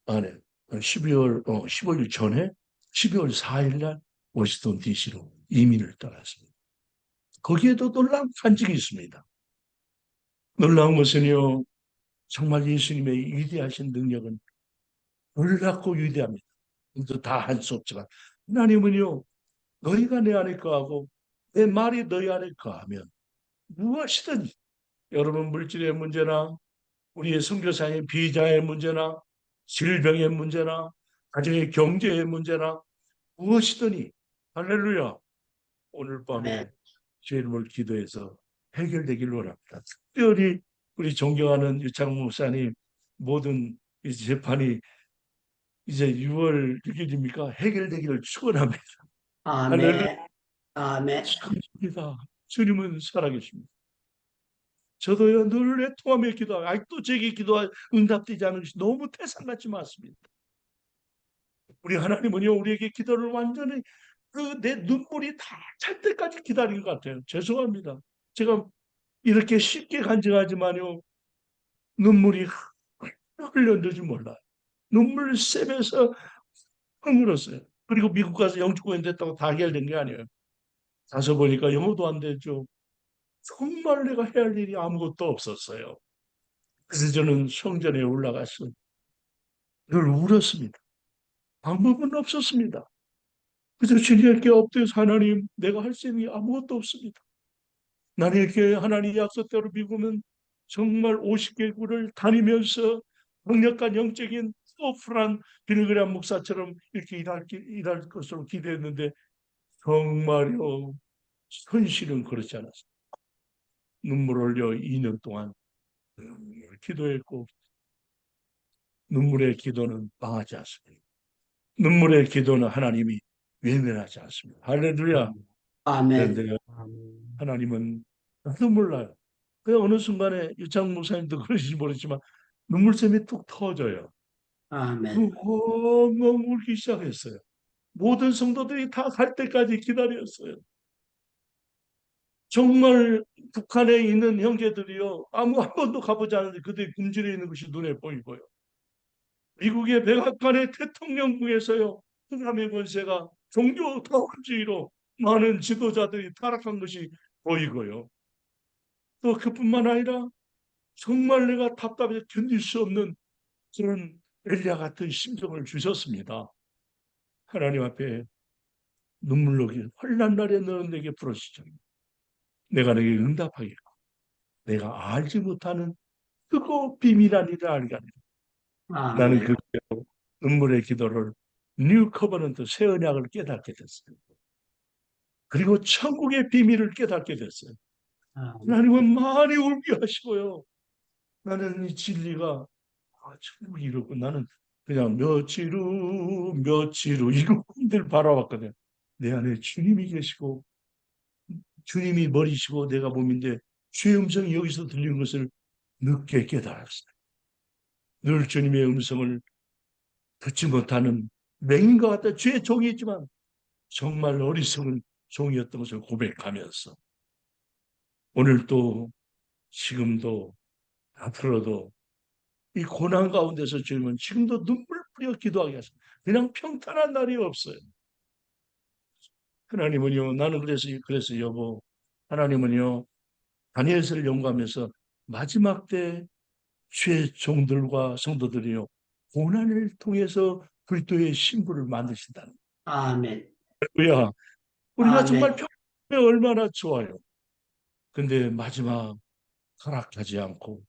안에 15일 전에 12월 4일 날 워싱턴 DC로 이민을 떠났습니다. 거기에도 놀라운 간증이 있습니다. 놀라운 것은요, 정말 예수님의 위대하신 능력은 놀랍고 위대합니다. 다 할 수 없지만 하나님은요, 너희가 내 안에 거하고 내 말이 너희 안에 거하면 무엇이든 여러분 물질의 문제나 우리의 선교사의 비자의 문제나 질병의 문제나 가정의 경제의 문제나 무엇이든이 할렐루야 오늘 밤에 아멘. 주의 이름을 기도해서 해결되길 원합니다. 특별히 우리 존경하는 유창 목사님 모든 이 재판이 이제 6월 6일입니까? 해결되기를 축원합니다. 할렐루야. 아멘. 아멘. 축원합니다. 주님은 살아계십니다. 저도요 늘 애통하며 기도하고 아직도 제게 기도가 응답되지 않은 것이 너무 태산같이 많습니다. 우리 하나님은요 우리에게 기도를 완전히 그 내 눈물이 다 찰 때까지 기다린 것 같아요. 죄송합니다. 제가 이렇게 쉽게 간증하지만요 눈물이 흘렸는지 몰라요. 눈물 샘에서 흘렸어요. 그리고 미국 가서 영주권 됐다고 다 해결된 게 아니에요. 가서 보니까 영어도 안 되죠. 정말 내가 해야 할 일이 아무것도 없었어요. 그래서 저는 성전에 올라가서 늘 울었습니다. 방법은 없었습니다. 그래서 주님께 엎드려서 하나님 내가 할 수 있는 게 아무것도 없습니다. 나는 이렇게 하나님 약속대로 미국은 정말 50개국을 다니면서 강력한 영적인 소프란 빌그레암 목사처럼 이렇게 일할 것으로 기대했는데 정말요 현실은 그렇지 않았습니다. 눈물 흘려 2년 동안 기도했고 눈물의 기도는 망하지 않습니다. 눈물의 기도는 하나님이 외면하지 않습니다. 할렐루야. 아멘. 그런데 하나님은 나도 몰라요. 그 어느 순간에 유창 목사님도 그러실지 모르지만 눈물샘이 뚝 터져요. 아멘. 엉엉 울기 시작했어요. 모든 성도들이 다 갈 때까지 기다렸어요. 정말 북한에 있는 형제들이요. 한 번도 가보지 않은데 그들이 굶주려 있는 것이 눈에 보이고요. 미국의 백악관의 대통령궁에서요. 흑암의 권세가 종교 다원주의로 많은 지도자들이 타락한 것이 보이고요. 또 그뿐만 아니라 정말 내가 답답해서 견딜 수 없는 그런 엘리야 같은 심정을 주셨습니다. 하나님 앞에 눈물로 환난 날에 너는 내게 부르시죠. 내가 내게 응답하겠고 내가 알지 못하는 크고 비밀한 일을 알게 합니다. 나는 아멘. 그 눈물의 기도를 뉴 커버넌트 새 언약을 깨닫게 됐어요. 그리고 천국의 비밀을 깨닫게 됐어요. 아멘. 하나님은 많이 울게 하시고요. 나는 이 진리가 천국이 이렇고 나는 그냥 며칠 후 이걸 바라봤거든요. 내 안에 주님이 계시고 주님이 머리시고 내가 몸인데 주의 음성이 여기서 들리는 것을 늦게 깨달았어요. 늘 주님의 음성을 듣지 못하는 맹인과 같다. 주의 종이지만 정말 어리석은 종이었던 것을 고백하면서 오늘도 지금도 앞으로도 이 고난 가운데서 주님은 지금도 눈물 뿌려 기도하게 하십니다. 그냥 평탄한 날이 없어요. 하나님은요, 나는 그래서 여보, 하나님은요, 다니엘서를 연구하면서 마지막 때 주의 종들과 성도들이요, 고난을 통해서 그리스도의 신부를 만드신다는 아멘. 거야. 우리가 아멘. 정말 평생에 얼마나 좋아요. 근데 마지막 타락하지 않고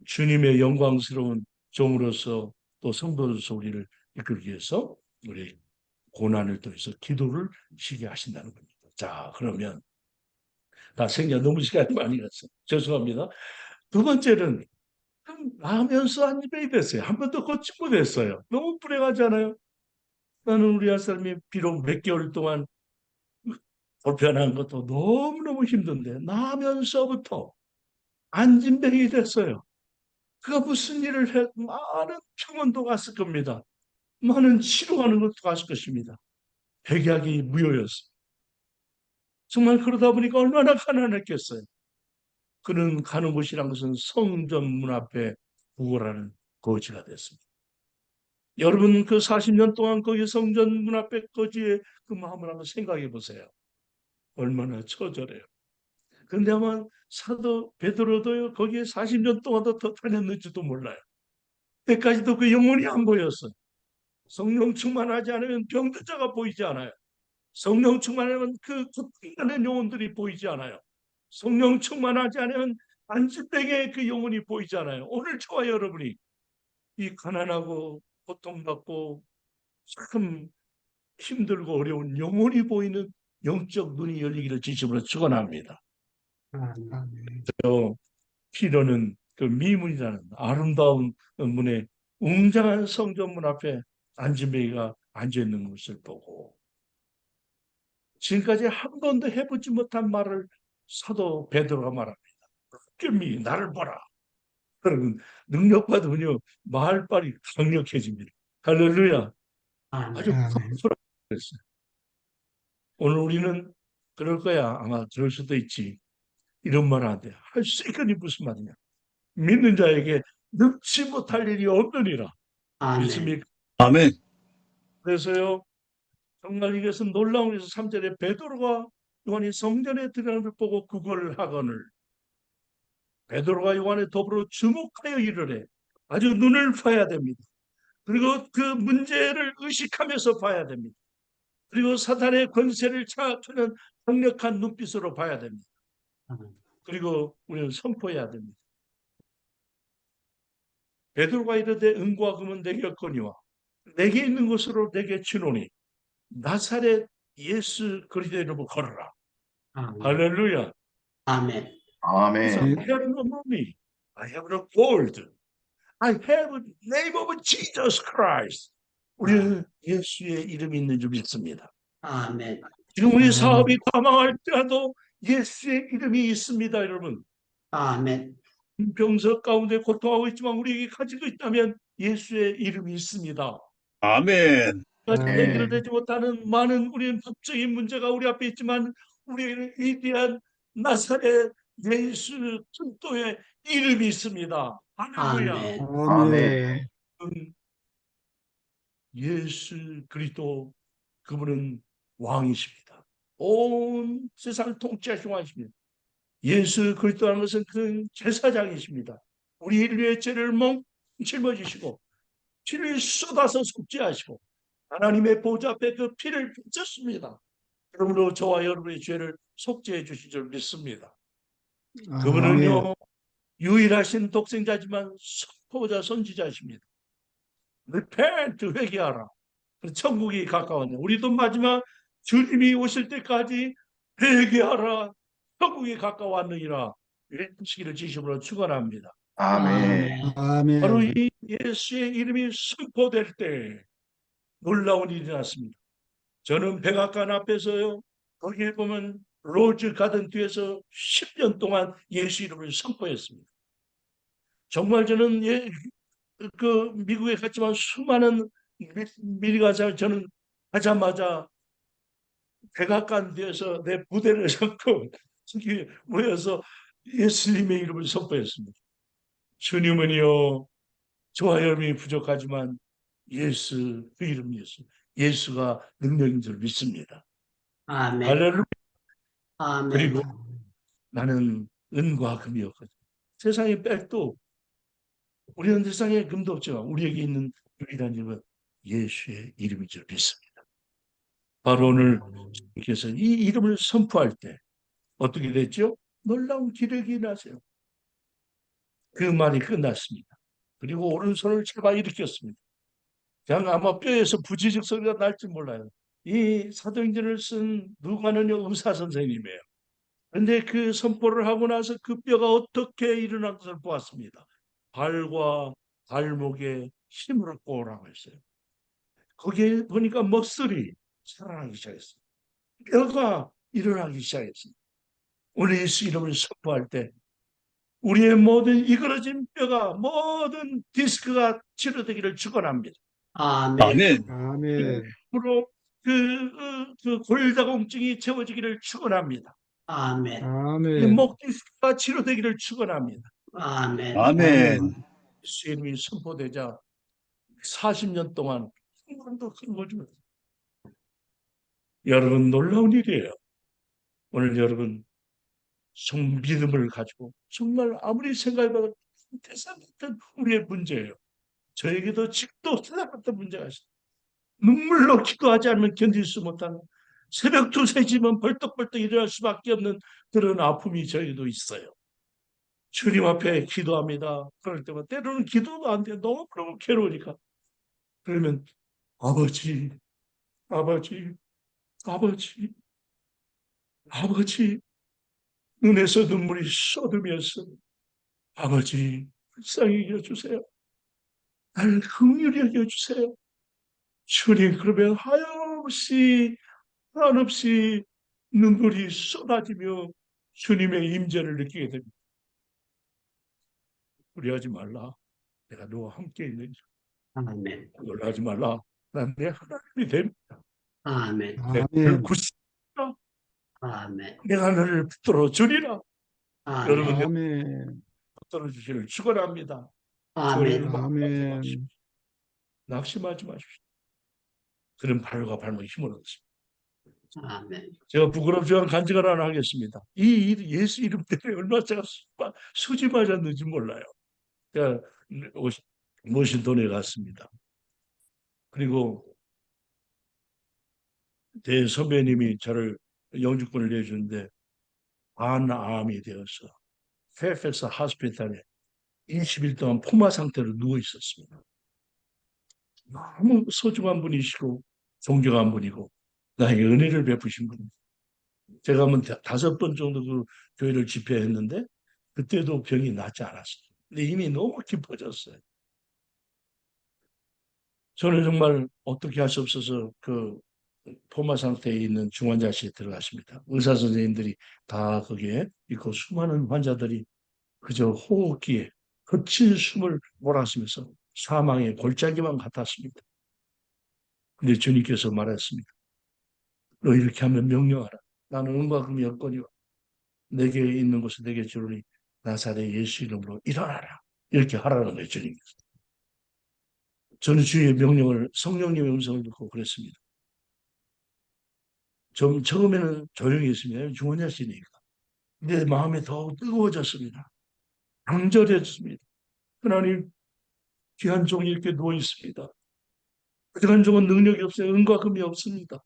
주님의 영광스러운 종으로서 또 성도로서 우리를 이끌기 위해서 우리 고난을 통해서 기도를 쉬게 하신다는 겁니다. 자, 그러면 다 생략 너무 시간이 많이 갔어요. 죄송합니다. 두 번째는 나면서 한 입이 됐어요. 한 번도 걷지 못했어요. 너무 불행하잖아요. 나는 우리 아사람이 비록 몇 개월 동안 불편한 것도 너무너무 힘든데 나면서부터 안진뱅이 됐어요. 그가 무슨 일을 해 많은 병원도 갔을 겁니다. 많은 치료하는 것도 갔을 것입니다. 백약이 무효였어요. 정말 그러다 보니까 얼마나 가난했겠어요. 그는 가는 곳이란 것은 성전 문 앞에 구걸하는 거지가 됐습니다. 여러분 그 40년 동안 거기 성전 문 앞에 거지의 그 마음을 한번 생각해 보세요. 얼마나 처절해요. 그런데 아마 사도 베드로도요 거기에 40년 동안도 더 다녔는지도 몰라요. 그때까지도 그 영혼이 안 보였어요. 성령 충만하지 않으면 병든 자가 보이지 않아요. 성령 충만하면 그 고통받는 영혼들이 보이지 않아요. 성령 충만하지 않으면 안진뱅의 그 영혼이 보이지 않아요. 오늘 저와 여러분이 이 가난하고 고통받고 참 힘들고 어려운 영혼이 보이는 영적 눈이 열리기를 진심으로 축원합니다. 아멘. 피로는 그 미문이라는 아름다운 문에 웅장한 성전문 앞에 안진뱅이가 앉아 있는 것을 보고 지금까지 한 번도 해보지 못한 말을 사도 베드로가 말합니다. 흑겸이 나를 보라. 그러면 능력 받으면요 말빨이 강력해집니다. 할렐루야. 아주 아멘. 소라했어요. 오늘 우리는 그럴 거야. 아마 들을 수도 있지. 이런 말 안 돼. 할 수 있거니 무슨 말이냐. 믿는 자에게 능치 못할 일이 없느니라. 아멘. 믿습니까? 아멘. 그래서요. 정말 이것은 놀라운 것이 3절에 베드로가 요한이 성전에 들어가는 걸 보고 구걸을 하거늘 베드로가 요한에 더불어 주목하여 이르래. 아주 눈을 봐야 됩니다. 그리고 그 문제를 의식하면서 봐야 됩니다. 그리고 사탄의 권세를 차트는 강력한 눈빛으로 봐야 됩니다. 그리고 우리는 선포해야 됩니다. 베드로가 이르되 은과 금은 내게 없거니와 내게 있는 것으로 내게 주노니 나사렛 예수 그리스도의 이름으로 걸어라. 아멘. 할렐루야. 아멘. 그래서 아멘. I have no money. I have no gold. I have the name of Jesus Christ. 우리는 예수의 이름이 있는 줄 믿습니다. 아멘. 지금 우리 사업이 가망할 때라도 예수의 이름이 있습니다, 여러분. 아멘. 병석 가운데 고통하고 있지만 우리에게 가지고 있다면 예수의 이름이 있습니다. 아멘. 해결되지 못하는 많은 우리의 법적인 문제가 우리 앞에 있지만 우리에게는 위대한 나사렛 예수 그리스도의 이름이 있습니다. 할렐루야. 아멘. 아멘. 예수 그리스도 그분은 왕이십니다. 온 세상을 통치하신 왕이십니다. 예수 그리스도라는 것은 그 제사장이십니다. 우리 인류의 죄를 짊어지시고 피를 쏟아서 속죄하시고 하나님의 보좌 앞에 그 피를 바쳤습니다. 그러므로 저와 여러분의 죄를 속죄해 주신 줄 믿습니다. 그분은요 유일하신 독생자지만 선포자 선지자십니다. repent, 회개하라. 천국이 가까웠네. 우리도 마지막 주님이 오실 때까지 회개하라. 천국이 가까웠느니라. 시기를 진심으로 축원합니다. 아멘. 아멘. 바로 이 예수의 이름이 선포될 때 놀라운 일이 났습니다. 저는 백악관 앞에서요, 거기에 보면 로즈 가든 뒤에서 10년 동안 예수 이름을 선포했습니다. 정말 저는 미국에 갔지만 수많은 미리가 저는 하자마자 백악관 뒤에서 내 부대를 잡고 저기 모여서 예수님의 이름을 선포했습니다. 주님은요, 저와 여러분이 부족하지만 예수, 그 이름 예수, 예수가 능력인 줄 믿습니다. 아멘. 할렐루야. 아멘. 그리고 나는 은과 금이었거든. 세상에 백도, 우리는 세상에 금도 없지만 우리에게 있는 유일한 이름은 예수의 이름인 줄 믿습니다. 바로 오늘 주님께서 이 이름을 선포할 때 어떻게 됐죠? 놀라운 기력이 나세요. 그 말이 끝났습니다. 그리고 오른손을 잡아 일으켰습니다. 그냥 아마 뼈에서 부지직 소리가 날지 몰라요. 이 사도행전을 쓴 누가는요, 의사 선생님이에요. 그런데 그 선포를 하고 나서 그 뼈가 어떻게 일어난 것을 보았습니다. 발과 발목에 힘을 얻고 오라고 했어요. 거기에 보니까 머슬이 살아나기 시작했어요. 뼈가 일어나기 시작했어요. 오늘 예수 이름을 선포할 때 우리의 모든 이그러진 뼈가, 모든 디스크가 치료되기를 축원합니다. 아멘. 아멘. 앞으로 그 골다공증이 채워지기를 축원합니다. 아멘. 목 디스크가 치료되기를 축원합니다. 아멘. 아멘. 예수 이름이 선포되자 40년 동안 한 번도 큰 거죠. 여러분, 놀라운 일이에요. 오늘 여러분 믿음을 가지고 정말 아무리 생각해봐도 대상 같은 우리의 문제예요. 저에게도 지금도 대상 같은 문제가 있어요. 눈물로 기도하지 않으면 견딜 수 못하는, 새벽 2-3시면 벌떡벌떡 일어날 수밖에 없는 그런 아픔이 저에게도 있어요. 주님 앞에 기도합니다. 그럴 때마다 때로는 기도도 안 돼. 너무 괴로우니까. 그러면 아버지, 아버지, 아버지, 아버지, 눈에서 눈물이 쏟으면서 아버지, 불쌍히 여겨주세요. 날 긍휼히 여겨주세요. 주님, 그러면 한없이 눈물이 쏟아지며 주님의 임재를 느끼게 됩니다. 두려워하지 말라. 내가 너와 함께 있는 줄. 아멘. 놀라지 말라. 난 내 하나님이 됩니다. 아멘. 내가 너를 구시리라. 아멘. 내가 너를 붙들어 주리라. 아멘. 여러분, 붙들어 주시를 축원합니다. 아멘. 낙심하지 마십시오. 그런 발과 발목에 힘을 얻습니다. 아멘. 제가 부끄럽지만 간증을 하나 하겠습니다. 이 예수 이름 때문에 얼마나 제가 수지 맞았는지 몰라요. 제가 워싱턴에 갔습니다. 그리고 대선배님이 저를 영주권을 내주는데 반암이 되어서 페어팩스 하스피탈에 20일 동안 코마 상태로 누워 있었습니다. 너무 소중한 분이시고 존경한 분이고 나에게 은혜를 베푸신 분입니다. 제가 한번 5번 정도 그 교회를 집회했는데 그때도 병이 낫지 않았어요. 근데 이미 너무 깊어졌어요. 저는 정말 어떻게 할 수 없어서 그 포마 상태에 있는 중환자실에 들어갔습니다. 의사 선생님들이 다 거기에 있고 수많은 환자들이 그저 호흡기에 거친 숨을 몰아쓰면서 사망의 골짜기만 같았습니다. 근데 주님께서 말했습니다. 너 이렇게 하면 명령하라. 나는 은과 금이 없거니와 내게 있는 곳에 내게 주르니 나사렛 예수 이름으로 일어나라. 이렇게 하라는 거예요, 주님께서. 저는 주의 명령을, 성령님의 음성을 듣고 그랬습니다. 좀 처음에는 조용히 했습니다. 중환자실이니까. 근데 마음이 더욱 뜨거워졌습니다. 강절해졌습니다. 하나님, 귀한 종이 이렇게 누워 있습니다. 그동안 종은 능력이 없어요. 은과 금이 없습니다.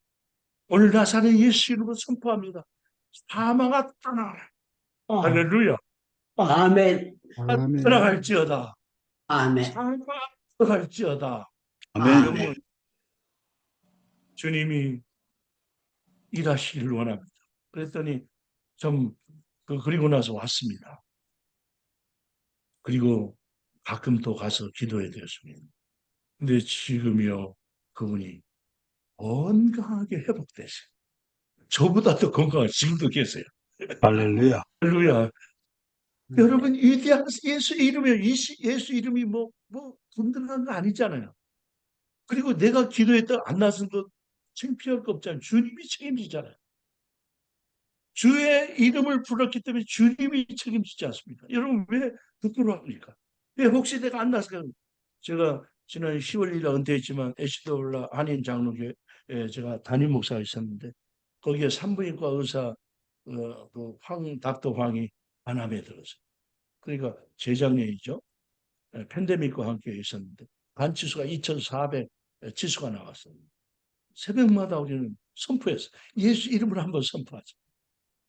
오늘 나사렛 예수 이름으로 선포합니다. 사망아 떠나라. 할렐루야. 아멘. 들어갈지어다. 아멘. 들어갈지어다. 아멘. 아멘. 주님이 일하시기를 원합니다. 그랬더니 그리고 나서 왔습니다. 그리고 가끔 또 가서 기도해 드렸습니다. 근데 지금요, 그분이 건강하게 회복되세요. 저보다 더 건강한 지금도 계세요. 할렐루야. 할렐루야. 여러분, 위대한 예수 이름이에요. 예수 이름이 뭐 든든한 거 아니잖아요. 그리고 내가 기도했다 안 나선 거 창피할 거 없잖아요. 주님이 책임지잖아요. 주의 이름을 불렀기 때문에 주님이 책임지지 않습니까? 여러분, 왜 부끄러워합니까? 왜 혹시 내가 안 나서, 제가 지난 10월 1일 은퇴했지만 에시더올라 한인 장로교에 제가 담임 목사가 있었는데, 거기에 산부인과 의사 닥터 황이 안암에 들었어요. 그러니까 재작년이죠. 팬데믹과 함께 있었는데 간 치수가 2,400 치수가 나왔어요. 새벽마다 우리는 선포했어요. 예수 이름으로 한번 선포하자.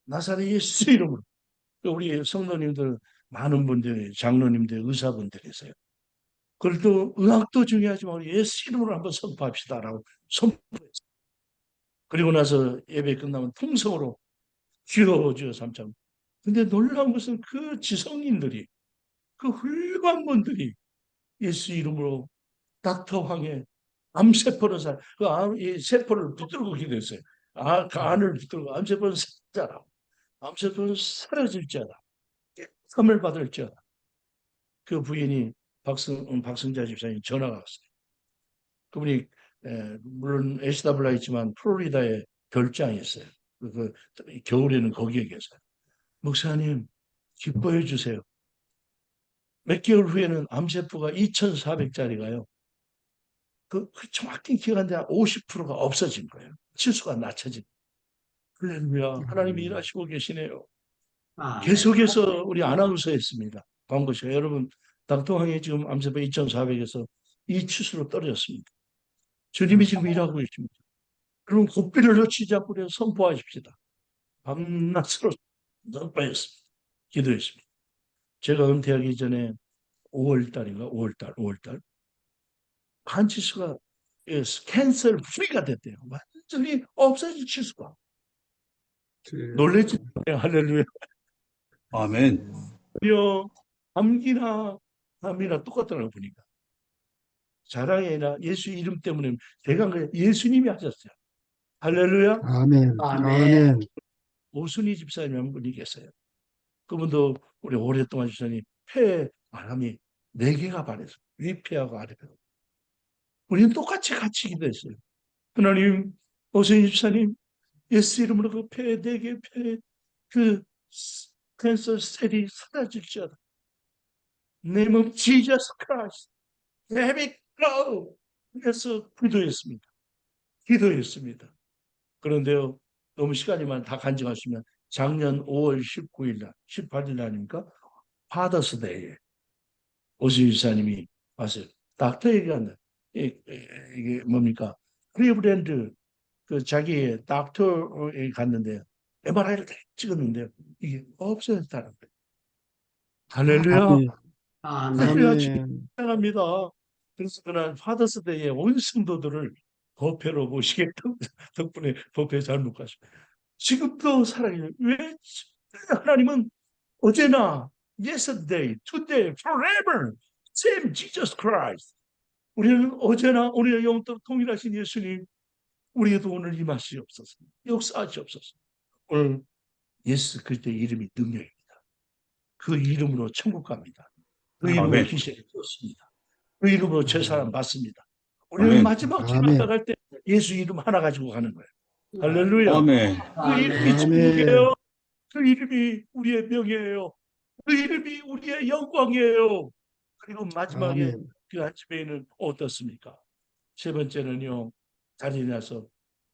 나사렛 예수 이름으로. 우리 성도님들 많은 분들, 장로님들, 의사분들 계세요. 그래도 의학도 중요하지만 우리 예수 이름으로 한번 선포합시다라고 선포했어요. 그리고 나서 예배 끝나면 통성으로 주여 삼창. 근데 놀라운 것은 그 지성인들이, 그 훌륭한 분들이 예수 이름으로 닥터 황의 암세포를 이 세포를 붙들고 기도했어요. 그 안을 붙들고 암세포는 사자라. 암세포는 사라질지어다. 깨끗함을 받을지어다. 그 부인이 박승자 집사님 전화가 왔어요. 그분이 물론 에시다블라 있지만 플로리다에 별장이 있어요. 겨울에는 거기에 계세요. 목사님 기뻐해 주세요. 몇 개월 후에는 암세포가 2,400짜리가요. 정확히 기억하는데 50%가 없어진 거예요. 치수가 낮춰진. 할렐루야. 하나님이 일하시고 계시네요. 아멘. 계속해서 우리 아나운서 했습니다. 광고쇼. 여러분, 닥터황이 지금 암세포 2,400에서 이 치수로 떨어졌습니다. 주님이 지금 일하고 계십니다. 그럼 고삐를 놓치지 않고 선포하십시다. 밤낮으로 선포했습니다. 기도했습니다. 제가 은퇴하기 전에 5월달 간 치수가 캔서 프리가 됐대요. 완전히 없어진 치수가. 놀랬지. 할렐루야. 아멘. 감기나 암이나 똑같더라고 보니까. 자랑이 아니라 예수 이름 때문에 제가 한 거예요. 예수님이 하셨어요. 할렐루야. 아멘. 아멘. 오순희 집사님 한 분이 계세요. 그분도 우리 오랫동안 집사님 폐에 바람이 4개가 반해서 위폐하고 아래폐. 우리는 똑같이 같이 기도했어요. 하나님, 오순희 집사님 예수 이름으로 그 폐 4개 그 캔서 셀이 사라질지어다. Name of Jesus Christ. Let it go. 그래서 기도했습니다. 그런데요, 너무 시간이 많아 다 간증하시면 작년 5월 19일 날, 18일 날입니까? 파더스데이에 오수희 집사님이 왔어요. 닥터 얘기한다. 이게 뭡니까? 클리브랜드 그 자기의 닥터에 갔는데 MRI를 다 찍었는데 이게 없어졌다는 거예요. 할렐루야. 아멘. 할렐루야. 축하합니다. 그래서 그날 파더스데이에 온 성도들을 법회로 모시게 덕분에 법회 잘 못 가시고 지금도 살아계세요. 왜? 하나님은 어제나 yesterday, today, forever, same Jesus Christ. 우리는 어제나 오늘 영원토록 통일하신 예수님, 우리에도 오늘 임하시옵소서, 역사하시옵소서. 오늘 예수 그리스도의 이름이 능력입니다. 그 이름으로 천국 갑니다. 그 이름으로 기세를 떴습니다. 그 이름으로 제사람 받습니다. 우리는 아멘. 마지막 지나가 갈 때 예수 이름 하나 가지고 가는 거예요. 할렐루야. 아멘. 그 이름이 천국이에요. 그 이름이 우리의 명예예요. 그 이름이 우리의 영광이에요. 그리고 마지막에 그 아침에는 어떻습니까? 세 번째는요, 자리에 나서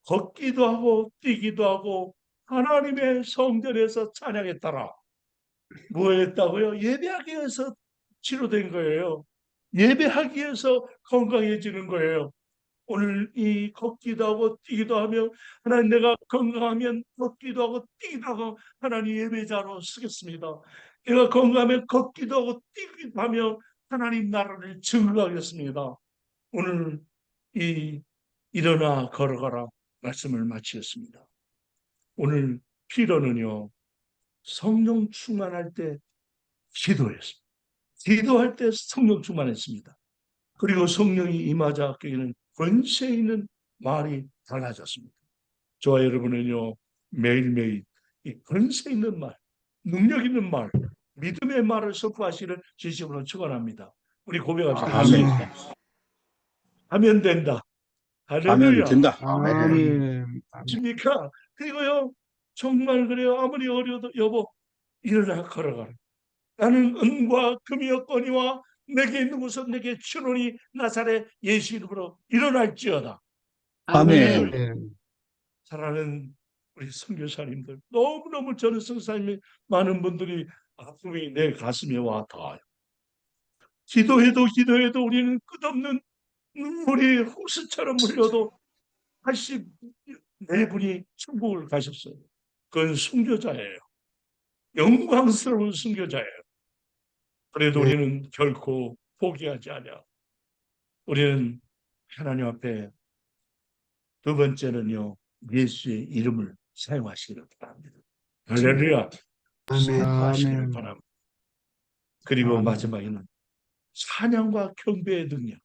걷기도 하고 뛰기도 하고 하나님의 성전에서 찬양했더라. 뭐 했다고요? 예배하기 위해서 치료된 거예요. 예배하기 위해서 건강해지는 거예요. 오늘 이 걷기도 하고 뛰기도 하며 하나님 내가 건강하면 걷기도 하고 뛰기도 하고 하나님 예배자로 쓰겠습니다. 내가 건강하면 걷기도 하고 뛰기도 하며 하나님 나라를 증거하겠습니다. 오늘 이 일어나 걸어가라 말씀을 마치었습니다. 오늘 피로는요, 성령 충만할 때 기도했습니다. 기도할 때 성령 충만했습니다. 그리고 성령이 임하자 그에는 권세 있는 말이 달라졌습니다. 저와 여러분은요, 매일매일 이 권세 있는 말, 능력 있는 말, 믿음의 말을 선포하시는 진심으로 축원합니다. 우리 고백합시다. 아멘. 하면 된다. 하면 할렐루야. 된다. 아멘. 십니까? 그리고요, 정말 그래요. 아무리 어려도 여보, 일어나 걸어가라. 나는 은과 금이었거니와 내게 있는 것은 내게 주노니 나사렛 예수 이름으로 일어날지어다. 아멘. 사랑하는 우리 선교사님들, 너무너무 저는 선교사님이 많은 분들이 아픔이 내 가슴에 와 닿아요. 기도해도 우리는 끝없는 눈물이 호수처럼 흘려도 84분이 천국을 가셨어요. 그건 순교자예요. 영광스러운 순교자예요. 그래도 우리는 결코 포기하지 않아. 우리는 하나님 앞에 두 번째는요, 예수의 이름을 사용하시기를 바랍니다. 할렐루야. 사용하시기를 바랍니다. 그리고 마지막에는 찬양과 경배의 능력,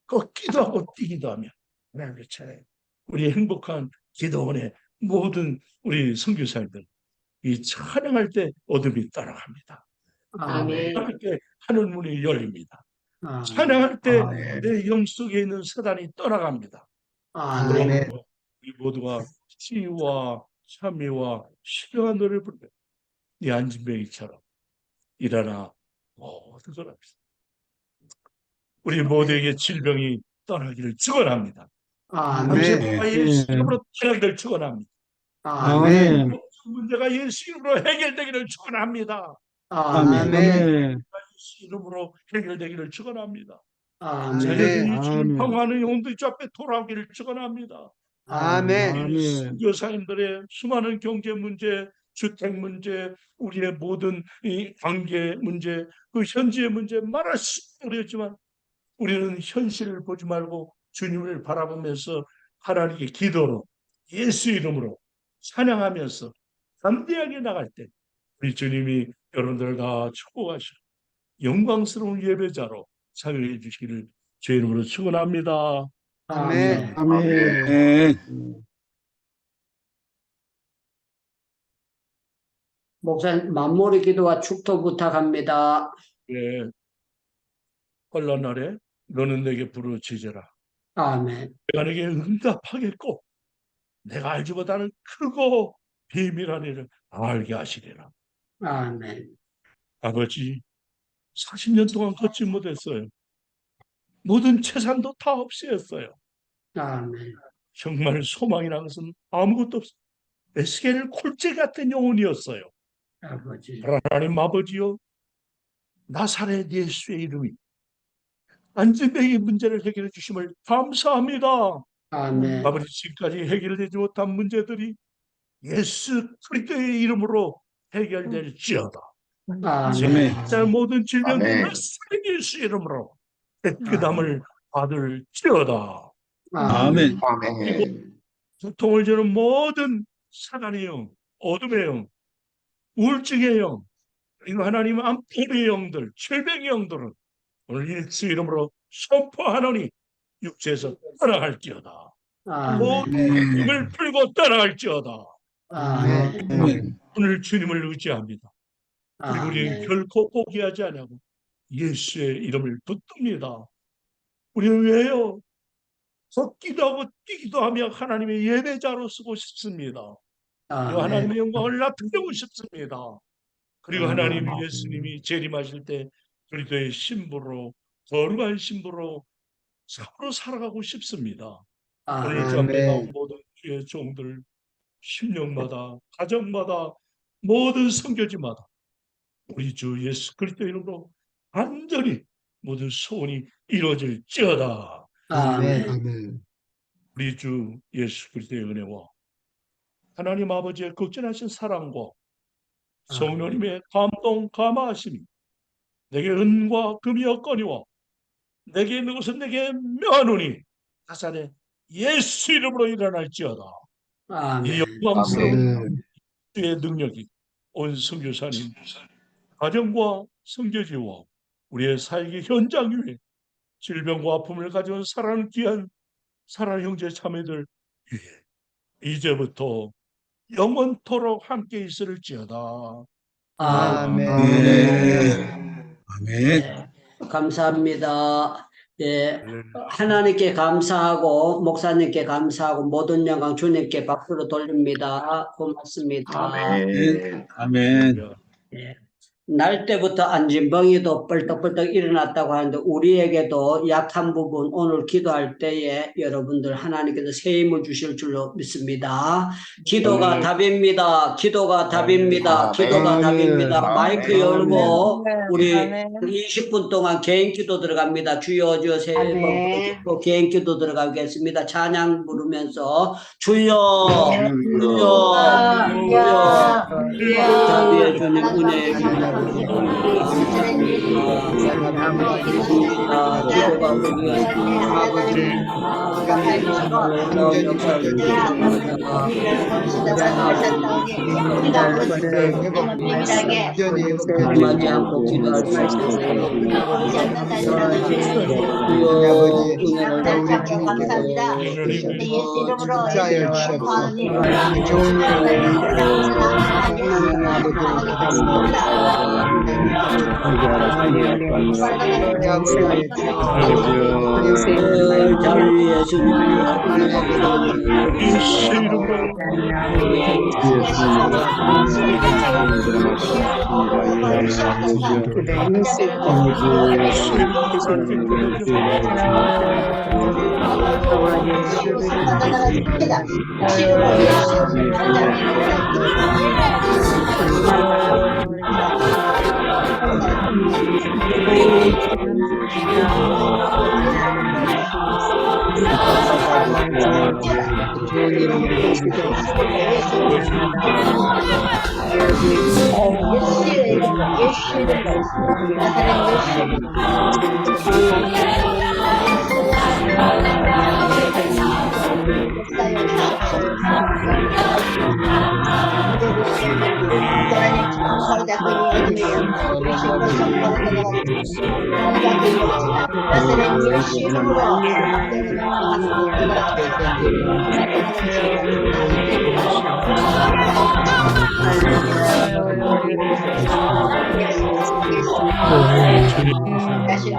걷기도 하고 뛰기도 하며 하나님의 차례. 우리 행복한 기도원의 모든 우리 선교사님들, 이 찬양할 때 어둠이 따라갑니다. 아멘. 찬양할 때 하늘 문이 열립니다. 아멘. 찬양할 때 내 영 속에 있는 사단이 떠나갑니다. 아멘. 우리 모두가 치유와 참회와 신령한 노래를 부르며 이 안진뱅이처럼 일어나 모든 걸 합시다. 우리 모두에게 질병이 떠나기를 축원합니다. 당신 아멘. 예수 이름으로 떠나기를 축원합니다. 아멘. 모든 문제가 예수 이름으로 해결되기를 축원합니다. 아멘. 예수 이름으로 해결되기를 축원합니다. 아멘. 자녀들이 지금 평화하는 영혼들이 주 앞에 돌아오기를 축원합니다. 아멘. 선교사님들의 수많은 경제 문제, 주택 문제, 우리의 모든 이 관계 문제, 그 현지의 문제 말할 수 어렵지만 우리는 현실을 보지 말고 주님을 바라보면서 하나님께 기도로 예수 이름으로 찬양하면서 담대하게 나갈 때 우리 주님이 여러분들 다 축복하시고 영광스러운 예배자로 사용해 주시기를 주의 이름으로 축원합니다. 아멘. 아멘. 목사님, 만모리 기도와 축도 부탁합니다. 예. 혼란 날에 너는 내게 부르짖으라. 아멘. 내가 내게 응답하겠고 내가 알지보다는 크고 비밀한 일을 알게 하시리라. 아멘. 아버지, 40년 동안 걷지 못했어요. 모든 재산도 다 없애었어요. 아멘. 정말 소망이라는 것은 아무것도 없어요. 에스겔 콜제 같은 영혼이었어요. 아버지. 하나님 아버지요, 나사렛 예수의 이름이 안진뱅이 문제를 해결해 주심을 감사합니다. 아멘. 아버지, 지금까지 해결되지 못한 문제들이 예수 그리스도의 이름으로 해결될지어다. 아멘. 진짜 모든 질병도 아멘. 나사렛 예수 이름으로 깨끗함을 받을지어다. 아멘. 아멘. 고통을 주는 모든 사단의 영, 어둠의 영, 우울증의 영, 그리고 하나님 암풀의 영들, 질병의 영들은 오늘 예수 이름으로 선포하노니 육체에서 떠나갈지어다. 모든 힘을 풀고 떠나갈지어다. 아멘. 아멘. 오늘 주님을 의지합니다. 그리고 우리는 결코 포기하지 않고 예수의 이름을 붙듭니다. 우리는 왜요? 걷기도 하고 뛰기도 하며 하나님의 예배자로 쓰고 싶습니다. 그리고 하나님의 영광을 나타내고 싶습니다. 그리고 하나님 예수님이 재림하실 때 그리스도의 신부로 거룩한 신부로 서로 살아가고 싶습니다. 오늘 밤마다 모든 주의 종들 심령마다 가정마다 모든 선교지마다 우리 주 예수 그리스도 이름으로 완전히 모든 소원이 이루어질지어다. 아멘. 우리 주 예수 그리스도의 은혜와 하나님 아버지의 극진하신 사랑과 성령님의 감동 감화하심이 내게 은과 금이 없거니와 내게 있는 것은 내게 명하노니 나사렛 예수 이름으로 일어날지어다. 이 아멘. 영광스러운 주의 능력이 온 선교사님 가정과 선교지와 우리의 사역의 현장 위에 질병과 아픔을 가져온 사랑하는 귀한 사랑하는 형제 자매들 위에 이제부터 영원토록 함께 있을지어다. 아멘. 아멘. 네, 감사합니다. 예, 하나님께 감사하고 목사님께 감사하고 모든 영광 주님께 박수로 돌립니다. 고맙습니다. 아멘. 아멘. 예. 날 때부터 안진벙이도 뻘떡뻘떡 일어났다고 하는데 우리에게도 약한 부분 오늘 기도할 때에 여러분들 하나님께서 새 힘을 주실 줄로 믿습니다. 기도가 답입니다. 기도가 답입니다. 기도가 답입니다. 마이크 열고 우리 20분 동안 개인 기도 들어갑니다. 주여 주여 새 힘을 개인 기도 들어가겠습니다. 찬양 부르면서 주여 주여 주여 자비해 주님 은혜해 주님 마지 않고 기도할 수 감사합니다. 예수 이름으로 좋은 예수 이름으로 다시